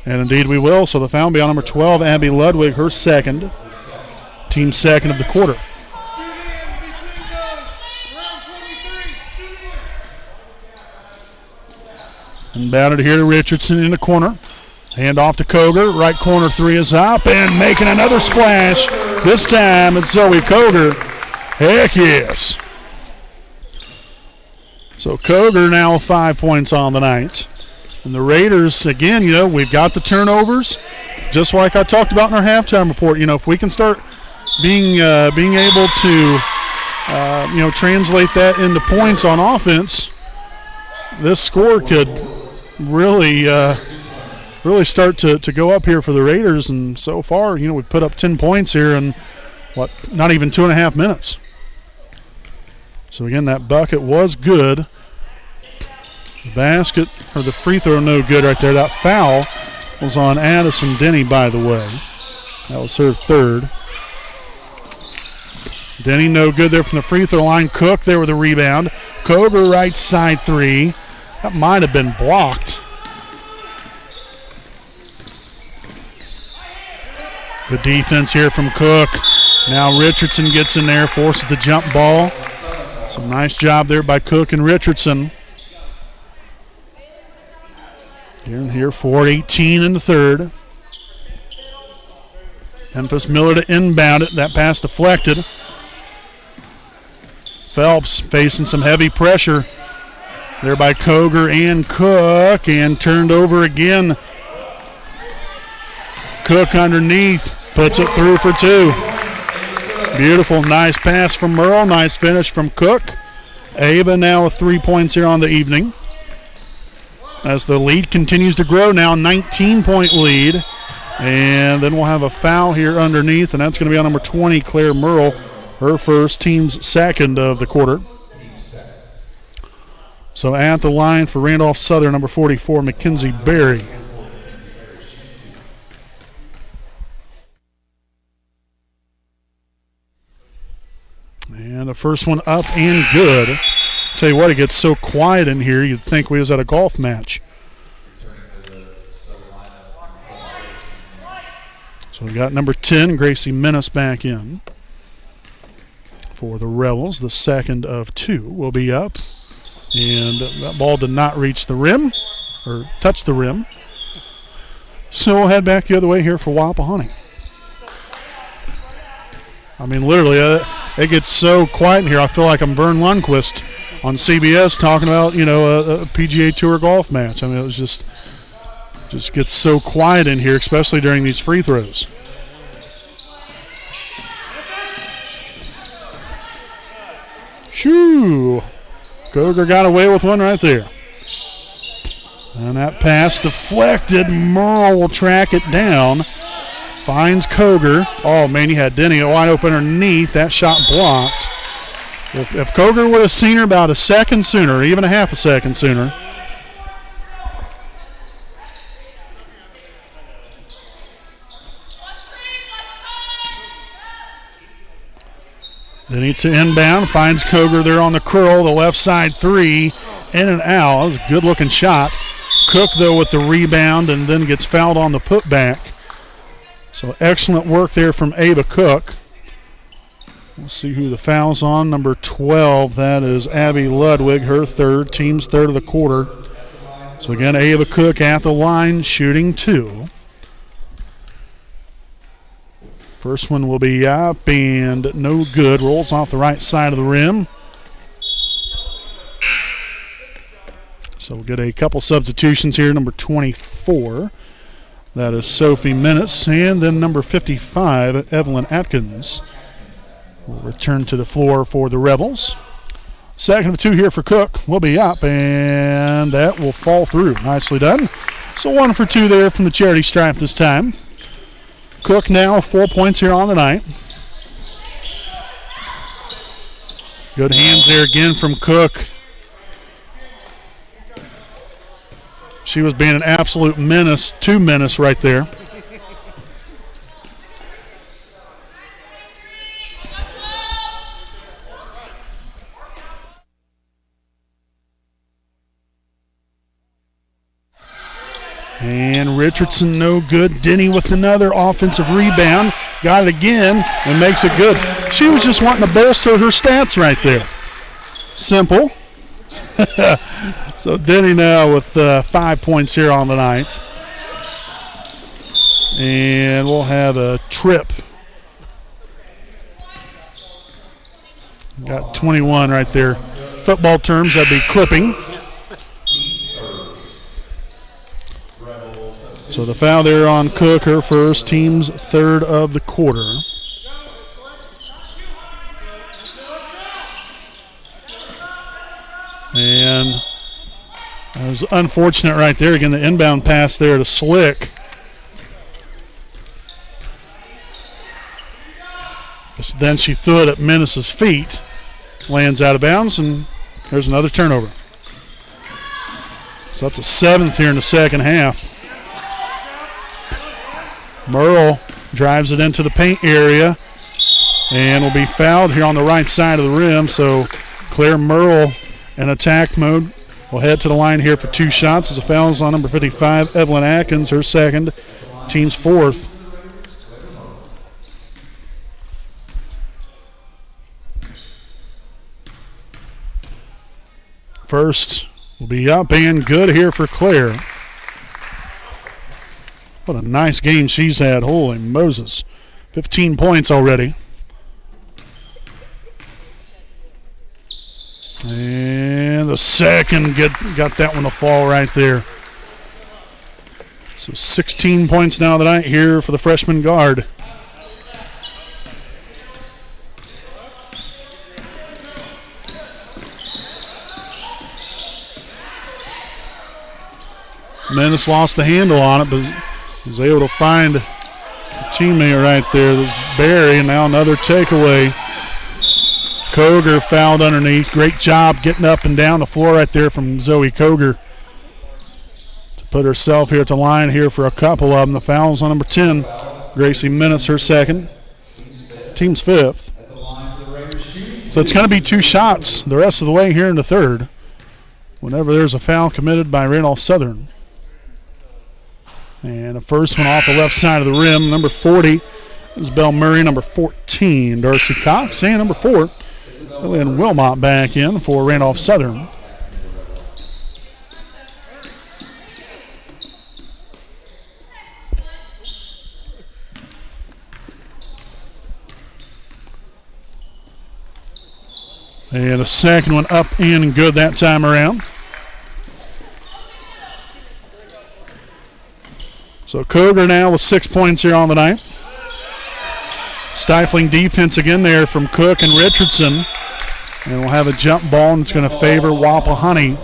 And indeed we will, so the foul will be on number 12, Abby Ludwig, her second. Team second of the quarter. And batted here to Richardson in the corner. Hand off to Koger. Right corner 3 is up. And making another splash. This time it's Zoe Koger. Heck yes. So Koger now 5 points on the night. And the Raiders, again, you know, we've got the turnovers. just like I talked about in our halftime report, if we can start being able to, translate that into points on offense, this score could really start to go up here for the Raiders. And so far, we've put up 10 points here in, not even 2.5 minutes. So, again, that bucket was good. The basket, or the free throw, no good right there. That foul was on Addison Denny, by the way. That was her third. Denny no good there from the free throw line. Cook there with a rebound. Koger right side three. That might have been blocked. Good defense here from Cook. Now Richardson gets in there, forces the jump ball. So nice job there by Cook and Richardson. Here 4:18 in the third. Memphis Miller to inbound it. That pass deflected. Phelps facing some heavy pressure there by Koger and Cook, and turned over again. Cook underneath, puts it through for two. Beautiful, nice pass from Merle, nice finish from Cook. Ava now with 3 points here on the evening. As the lead continues to grow, now 19-point lead. And then we'll have a foul here underneath, and that's going to be on number 20, Claire Merle, her first, team's second of the quarter. So at the line for Randolph Southern, number 44, Mackenzie Berry. And the first one up and good. Tell you what, it gets so quiet in here, you'd think we was at a golf match. So we got number 10, Gracie Menace, back in for the Rebels. The second of two will be up. And that ball did not reach the rim, or touch the rim. So we'll head back the other way here for Wapahani. I mean, literally, it gets so quiet in here. I feel like I'm Vern Lundquist on CBS talking about, a PGA Tour golf match. I mean, it was just gets so quiet in here, especially during these free throws. Shoo! Koger got away with one right there. And that pass deflected. Merle will track it down. Finds Koger. Oh, man, he had Denny wide open underneath. That shot blocked. If Koger would have seen her about a second sooner, or even a half a second sooner. Denny to inbound. Finds Koger there on the curl. The left side three. In and out. That was a good-looking shot. Cook, though, with the rebound, and then gets fouled on the putback. So excellent work there from Ava Cook. We'll see who the foul's on. Number 12, that is Abby Ludwig, her third, team's third of the quarter. So again, Ava Cook at the line, shooting two. First one will be up and no good. Rolls off the right side of the rim. So we'll get a couple substitutions here. Number 24. That is Sophie Menace, and then number 55, Evelyn Atkins, will return to the floor for the Rebels. Second of two here for Cook will be up, and that will fall through. Nicely done. So 1 for 2 there from the charity stripe this time. Cook now 4 points here on the night. Good hands there again from Cook. She was being an absolute menace to Menace right there. And Richardson no good. Denny with another offensive rebound. Got it again and makes it good. She was just wanting to bolster her stats right there. Simple. So Denny now with 5 points here on the night. And we'll have a trip. Got 21 right there. Football terms, that'd be clipping. So the foul there on Cook, her first, team's third of the quarter. And it was unfortunate right there. Again, the inbound pass there to Slick. Then she threw it at Menace's feet. Lands out of bounds, and there's another turnover. So that's a seventh here in the second half. Merle drives it into the paint area and will be fouled here on the right side of the rim. So Claire Merle in attack mode will head to the line here for 2 shots as a foul is on number 55, Evelyn Atkins, her second, team's fourth. First will be up and good here for Claire. What a nice game she's had. Holy Moses. 15 points already. And the second got that one to fall right there. So 16 points now tonight here for the freshman guard. Menace lost the handle on it, but was able to find a teammate right there. There's Barry, and now another takeaway. Koger fouled underneath. Great job getting up and down the floor right there from Zoe Koger to put herself here at the line here for a couple of them. The foul's on number 10, Gracie Menace, her second, team's fifth. So it's going to be 2 shots the rest of the way here in the third whenever there's a foul committed by Randolph Southern. And the first one off the left side of the rim, number 40 is Belle Murray, number 14, Darcy Cox, and number 4, Lillian Wilmot back in for Randolph Southern. And the second one up and good that time around. So Koger now with 6 points here on the night. Stifling defense again there from Cook and Richardson. And we'll have a jump ball, and it's going to favor Wapahani.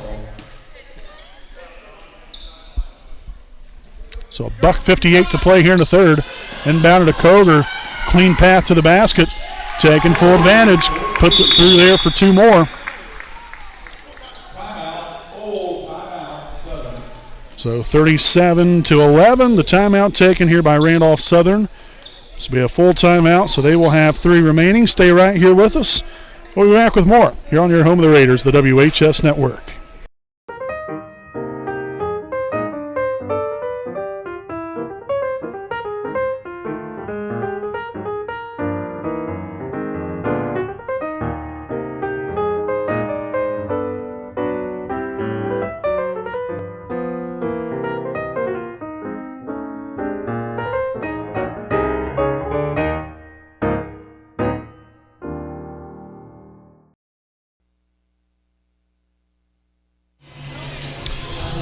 So $1:58 to play here in the third. Inbounded to Koger. Clean path to the basket. Taking full advantage. Puts it through there for 2 more. So 37-11. The timeout taken here by Randolph Southern. This will be a full timeout, so they will have 3 remaining. Stay right here with us. We'll be back with more here on your home of the Raiders, the WHS Network.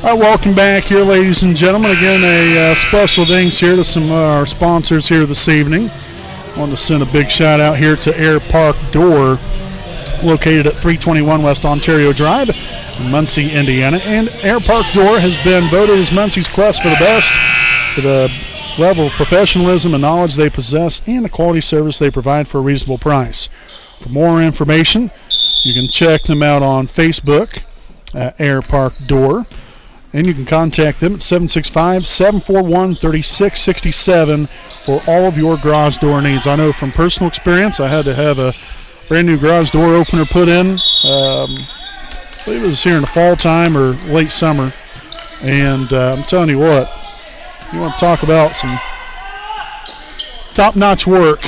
All right, welcome back here, ladies and gentlemen. Again, a special thanks here to some of our sponsors here this evening. I want to send a big shout out here to Air Park Door, located at 321 West Ontario Drive in Muncie, Indiana. And Air Park Door has been voted as Muncie's quest for the best for the level of professionalism and knowledge they possess and the quality service they provide for a reasonable price. For more information, you can check them out on Facebook at Air Park Door. And you can contact them at 765-741-3667 for all of your garage door needs. I know from personal experience, I had to have a brand new garage door opener put in. I believe it was here in the fall time or late summer. And I'm telling you what, you want to talk about some top-notch work.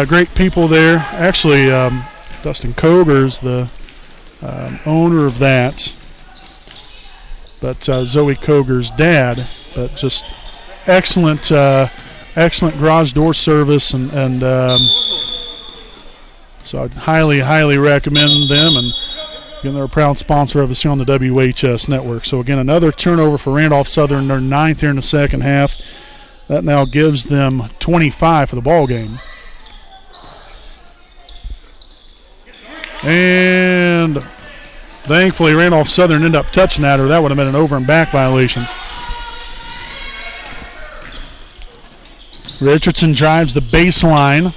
Great people there. Actually, Dustin Koger's the owner of that. But Zoe Koger's dad, but just excellent garage door service, and so I'd highly recommend them. And Again, they're a proud sponsor of us here on the WHS Network. So, again, another turnover for Randolph Southern. Their 9th here in the second half. That now gives them 25 for the ball game. And thankfully, Randolph Southern ended up touching that, or that would have been an over and back violation. Richardson drives the baseline.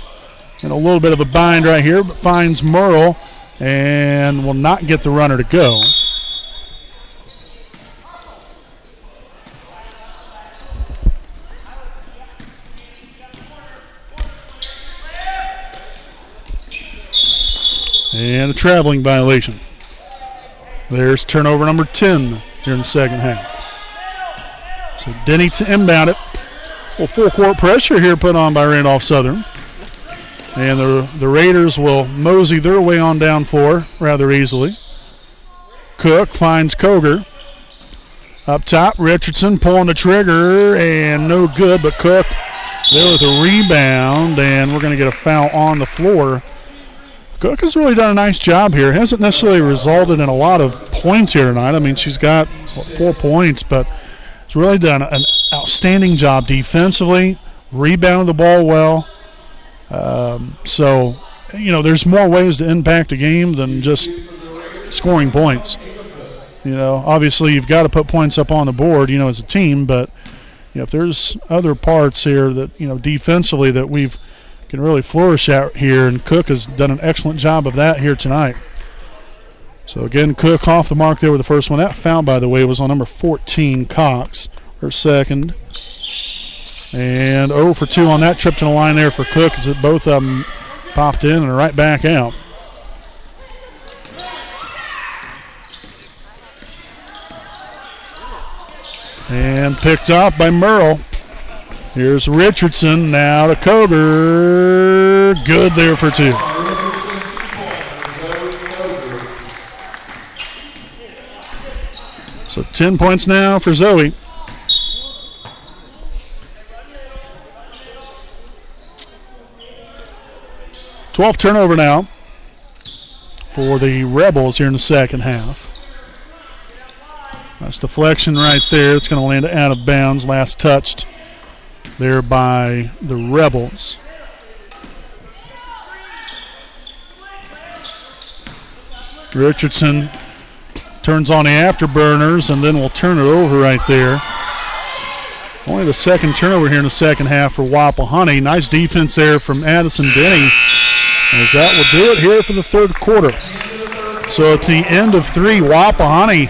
In a little bit of a bind right here, but finds Merle and will not get the runner to go. And a traveling violation. There's turnover number 10 here in the second half. So Denny to inbound it. Well, full court pressure here put on by Randolph Southern. And the Raiders will mosey their way on down floor rather easily. Cook finds Koger. Up top, Richardson pulling the trigger, and no good, but Cook there with a rebound, and we're going to get a foul on the floor. Cook has really done a nice job here. Hasn't necessarily resulted in a lot of points here tonight. I mean, she's got 4 points, but has really done an outstanding job defensively, rebounded the ball well. So, you know, there's more ways to impact a game than just scoring points. You know, obviously you've got to put points up on the board, you know, as a team, but you know, if there's other parts here that, you know, defensively that we've can really flourish out here, and Cook has done an excellent job of that here tonight. So again, Cook off the mark there with the first one. That foul, by the way, was on number 14, Cox, her second. And 0 for 2 on that trip to the line there for Cook, as it both of them popped in and are right back out. And picked up by Merle. Here's Richardson now to Koger. Good there for 2. So 10 points now for Zoe. Twelfth turnover now for the Rebels here in the second half. Nice deflection right there. It's going to land out of bounds. Last touched there by the Rebels. Richardson turns on the afterburners and then will turn it over right there. Only the second turnover here in the second half for Wapahani. Nice defense there from Addison Denny, as that will do it here for the third quarter. So at the end of 3, Wapahani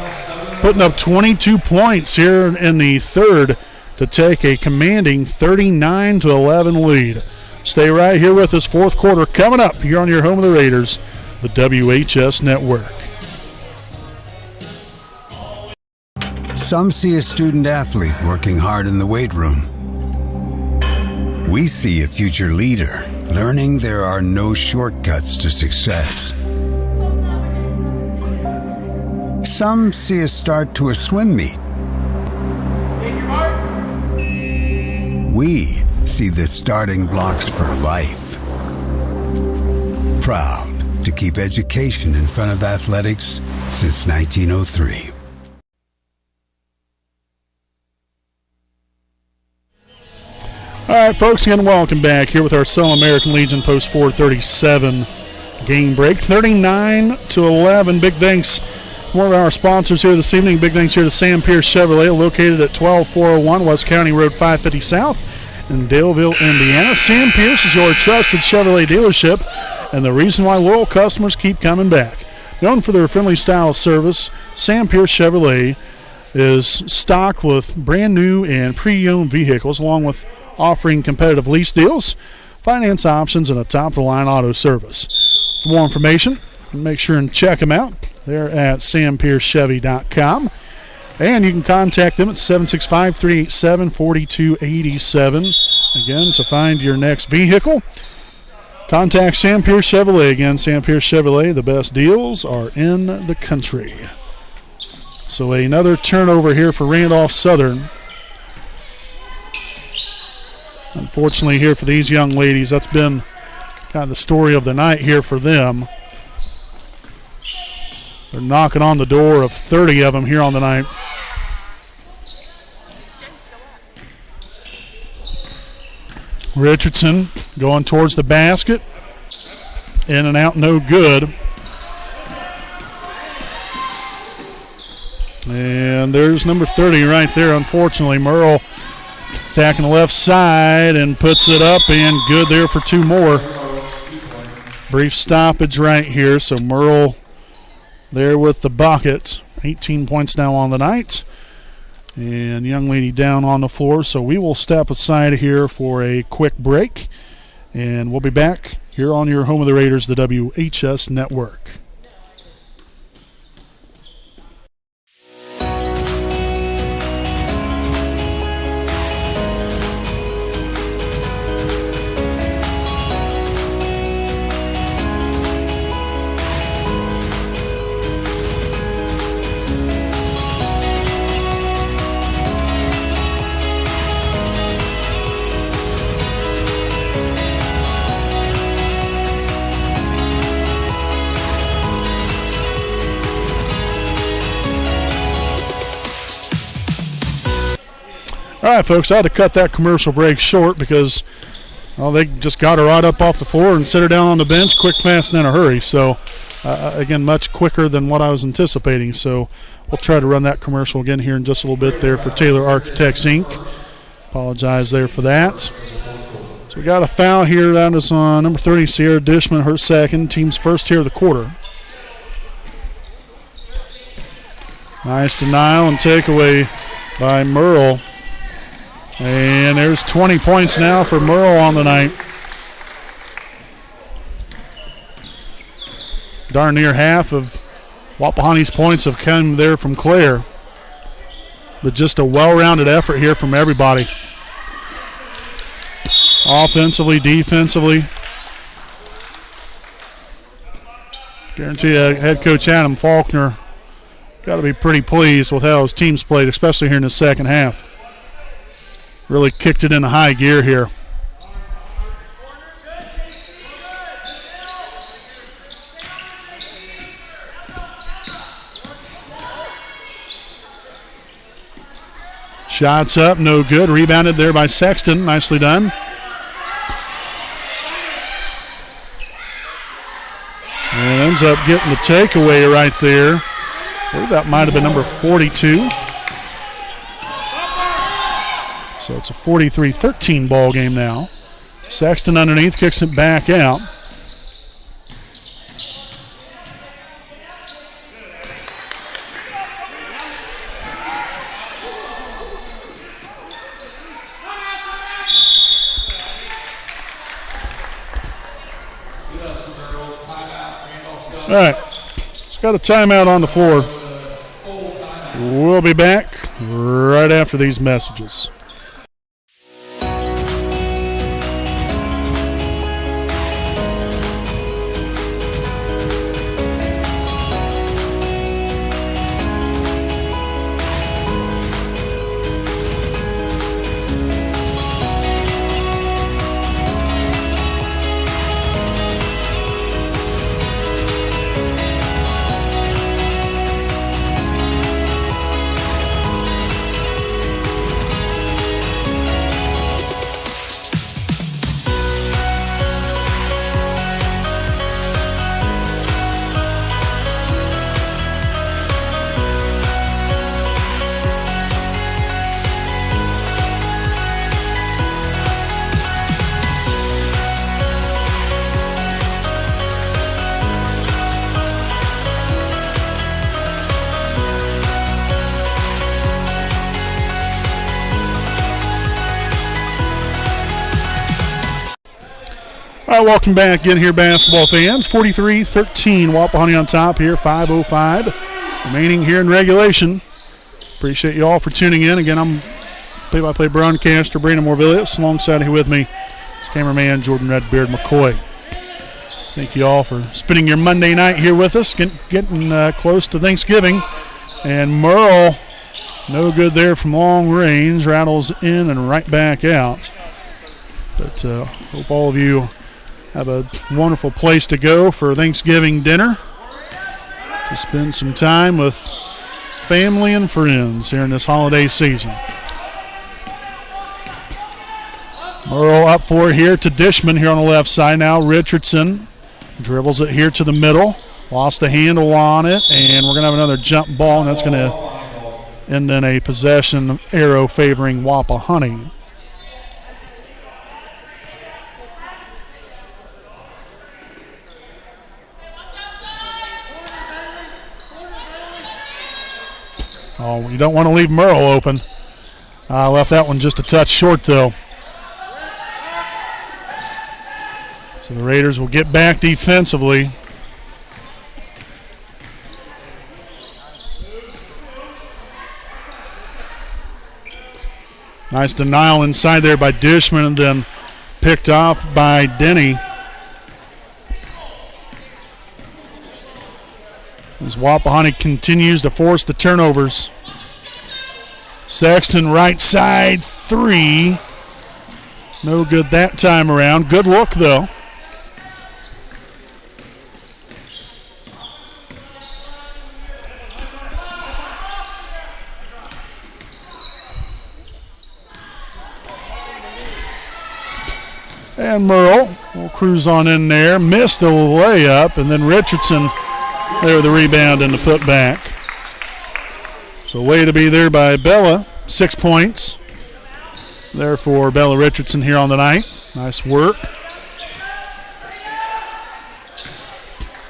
putting up 22 points here in the third to take a commanding 39-11 lead. Stay right here with us. Fourth quarter coming up here on your home of the Raiders, the WHS Network. Some see a student athlete working hard in the weight room. We see a future leader learning there are no shortcuts to success. Some see a start to a swim meet. We see the starting blocks for life. Proud to keep education in front of athletics since 1903. All right, folks, again, welcome back here with our Southern American Legion post 437 game break. 39-11. Big thanks to one of our sponsors here this evening. Big thanks here to Sam Pierce Chevrolet, located at 12401 West County Road 550 South in Daleville, Indiana. Sam Pierce is your trusted Chevrolet dealership and the reason why loyal customers keep coming back. Known for their friendly style of service, Sam Pierce Chevrolet is stocked with brand new and pre-owned vehicles, along with offering competitive lease deals, finance options, and a top-of-the-line auto service. For more information, make sure and check them out. They're at sampiercechevy.com. And you can contact them at 765-387-4287. Again, to find your next vehicle, contact Sam Pierce Chevrolet. Again, Sam Pierce Chevrolet, the best deals are in the country. So another turnover here for Randolph Southern. Unfortunately here for these young ladies, that's been kind of the story of the night here for them. They're They're knocking on the door of 30 of them here on the night. Richardson going towards the basket. In and out, no good. And there's number 30 right there. Unfortunately, Merle attacking the left side and puts it up, and good there for 2 more. Brief stoppage right here, so Merle there with the bucket. 18 points now on the night. And young lady down on the floor, so we will step aside here for a quick break. And we'll be back here on your home of the Raiders, the WHS Network. All right, folks, I had to cut that commercial break short because, well, they just got her right up off the floor and set her down on the bench, quick, fast, and in a hurry. So, again, much quicker than what I was anticipating. So we'll try to run that commercial again here in just a little bit there for Taylor Architects, Inc. Apologize there for that. So we got a foul here. That is on number 30, Sierra Dishman, her second. Team's first here of the quarter. Nice denial and takeaway by Merle. And there's 20 points now for Merle on the night. Darn near half of Wapahani's points have come there from Claire. But just a well-rounded effort here from everybody. Offensively, defensively. Guarantee you, head coach Adam Faulkner got to be pretty pleased with how his team's played, especially here in the second half. Really kicked it into high gear here. Shots up, no good. Rebounded there by Sexton. Nicely done. And ends up getting the takeaway right there. I believe that might have been number 42. So it's a 43-13 ball game now. Sexton underneath, kicks it back out. All right, it's got a timeout on the floor. We'll be back right after these messages. All right, welcome back in here, basketball fans. 43-13, Wapahani on top here, 5:05 remaining here in regulation. Appreciate you all for tuning in. Again, I'm play-by-play broadcaster Brandon Morvillius. Alongside here with me is cameraman Jordan Redbeard McCoy. Thank you all for spending your Monday night here with us, getting close to Thanksgiving. And Merle, no good there from long range, rattles in and right back out. But hope all of you have a wonderful place to go for Thanksgiving dinner. to spend some time with family and friends here in this holiday season. Merle up for it here to Dishman here on the left side now. Richardson dribbles it here to the middle. Lost the handle on it, and we're going to have another jump ball, and that's going to end in a possession arrow favoring Wapahani. Oh, you don't want to leave Merle open. Left that one just a touch short, though. So the Raiders will get back defensively. Nice denial inside there by Dishman, and then picked off by Denny. As Wapahani continues to force the turnovers. Sexton right side three. No good that time around. Good look though. And Merle will cruise on in there. Missed the layup, and then Richardson there with the rebound and the putback. So way to be there by Bella. 6 points. There for Bella Richardson here on the night. Nice work.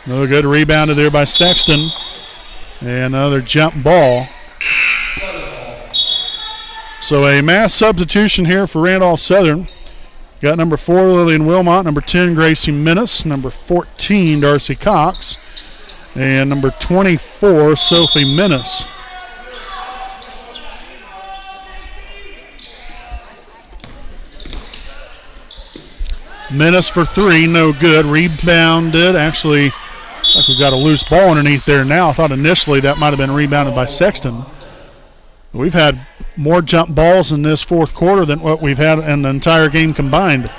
No good. Rebounded there by Sexton. And another jump ball. So a mass substitution here for Randolph Southern. Got number 4, Lillian Wilmot, number 10, Gracie Minnis, number 14, Darcy Cox, and number 24, Sophie Minnis. Minnis for 3, no good. Rebounded, actually, like we've got a loose ball underneath there now. I thought initially that might have been rebounded by Sexton. We've had more jump balls in this fourth quarter than what we've had in the entire game combined.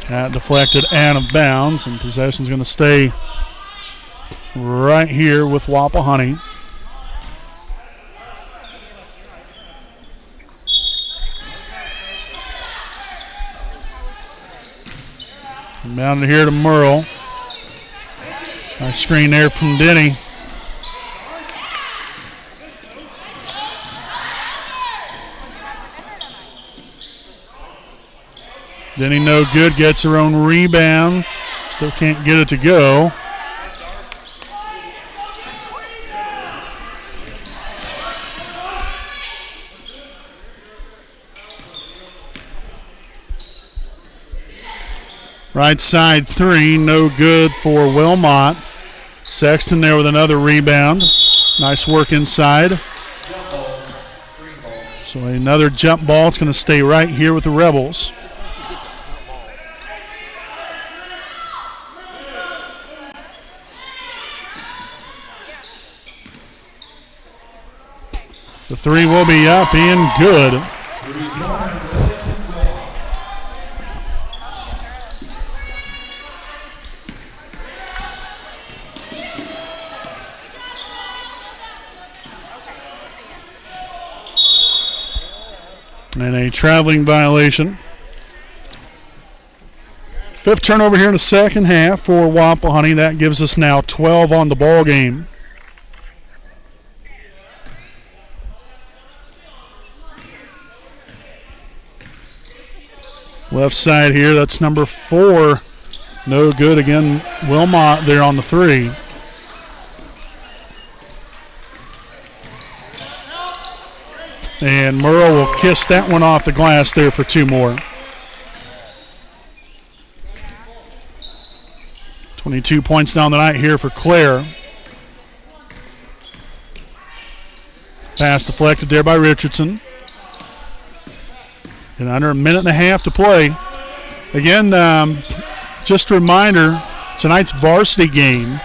That deflected out of bounds, and possession's going to stay right here with Wapahani. Mounted here to Merle. Nice screen there from Denny. Denny no good, gets her own rebound. Still can't get it to go. Right side 3, no good for Wilmot. Sexton there with another rebound. Nice work inside. So another jump ball. It's going to stay right here with the Rebels. The 3 will be up and good. And a traveling violation. 5th turnover here in the second half for Wapahani. That gives us now 12 on the ball game. Left side here, that's number 4. No good again. Wilmot there on the 3. And Merle will kiss that one off the glass there for 2 more. 22 points down the night here for Claire. Pass deflected there by Richardson. And under a minute and a half to play. Again, just a reminder, tonight's varsity game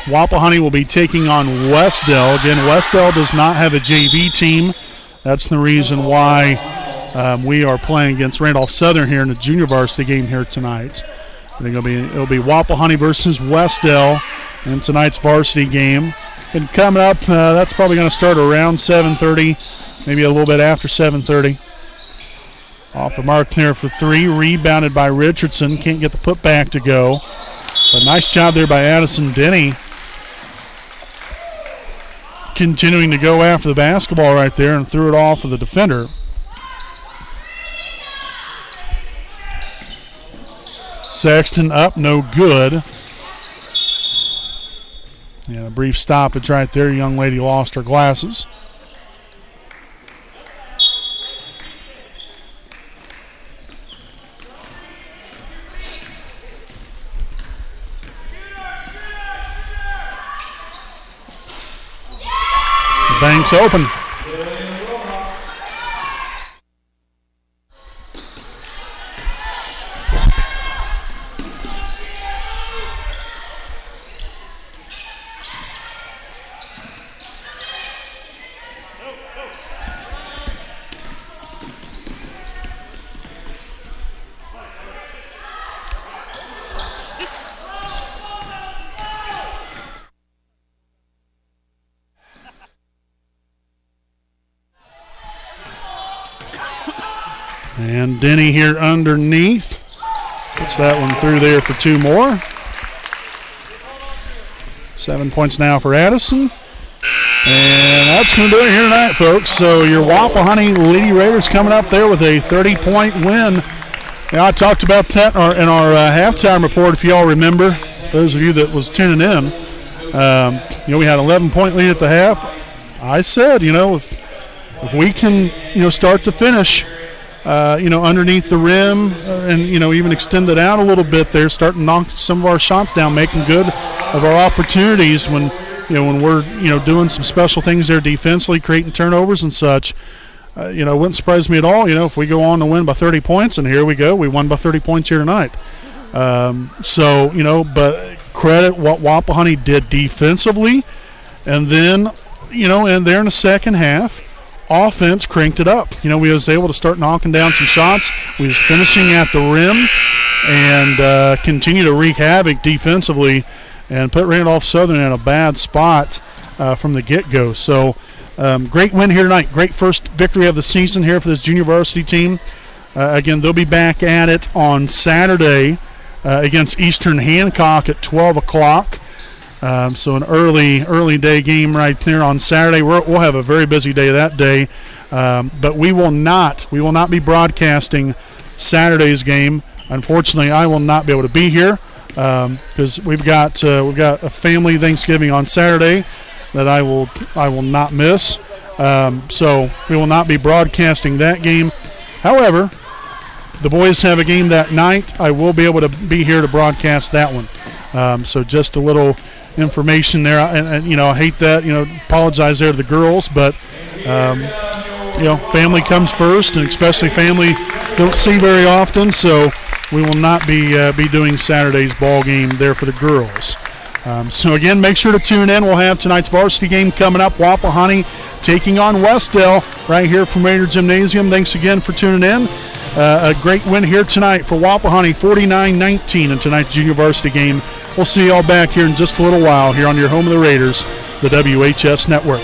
Wapahani will be taking on Westdale. Again, Westdale does not have a JV team. That's the reason why we are playing against Randolph Southern here in the junior varsity game here tonight. I think it'll be Wapahani versus Westdale in tonight's varsity game. And coming up, that's probably going to start around 7:30, maybe a little bit after 7:30. Off the mark there for three, rebounded by Richardson. Can't get the putback to go. But nice job there by Addison Denny. Continuing to go after the basketball right there and threw it off of the defender. Sexton up, no good. And a brief stoppage right there. Young lady lost her glasses. The bank's open. And Denny here underneath. Puts that one through there for two more. 7 points now for Addison. And that's going to do it here tonight, folks. So your Wapahani Lady Raiders coming up there with a 30-point win. Now, I talked about that in our halftime report, if you all remember, those of you that was tuning in. We had an 11-point lead at the half. I said, if we can, start to finish, underneath the rim and, even extend it out a little bit there, start to knock some of our shots down, making good of our opportunities when we're, doing some special things there defensively, creating turnovers and such. It wouldn't surprise me at all, if we go on to win by 30 points, and here we go. We won by 30 points here tonight. But credit what Wapahani did defensively, and then, and there in the second half, offense cranked it up. We was able to start knocking down some shots. We was finishing at the rim and continue to wreak havoc defensively and put Randolph Southern in a bad spot from the get-go. So great win here tonight. Great first victory of the season here for this junior varsity team. Again, they'll be back at it on Saturday against Eastern Hancock at 12 o'clock. So an early day game right there on Saturday. We'll have a very busy day that day, but we will not be broadcasting Saturday's game. Unfortunately, I will not be able to be here because we've got a family Thanksgiving on Saturday that I will not miss. So we will not be broadcasting that game. However, the boys have a game that night. I will be able to be here to broadcast that one. So just a little information there, and I hate that, apologize there to the girls, but family comes first, and especially family don't see very often, so we will not be doing Saturday's ball game there for the girls. So again, make sure to tune in. We'll have tonight's varsity game coming up. Wapahani taking on Westdale right here from Raider Gymnasium. Thanks again for tuning in. A great win here tonight for Wapahani, 49-19 in tonight's junior varsity game. We'll see you all back here in just a little while here on your home of the Raiders, the WHS Network.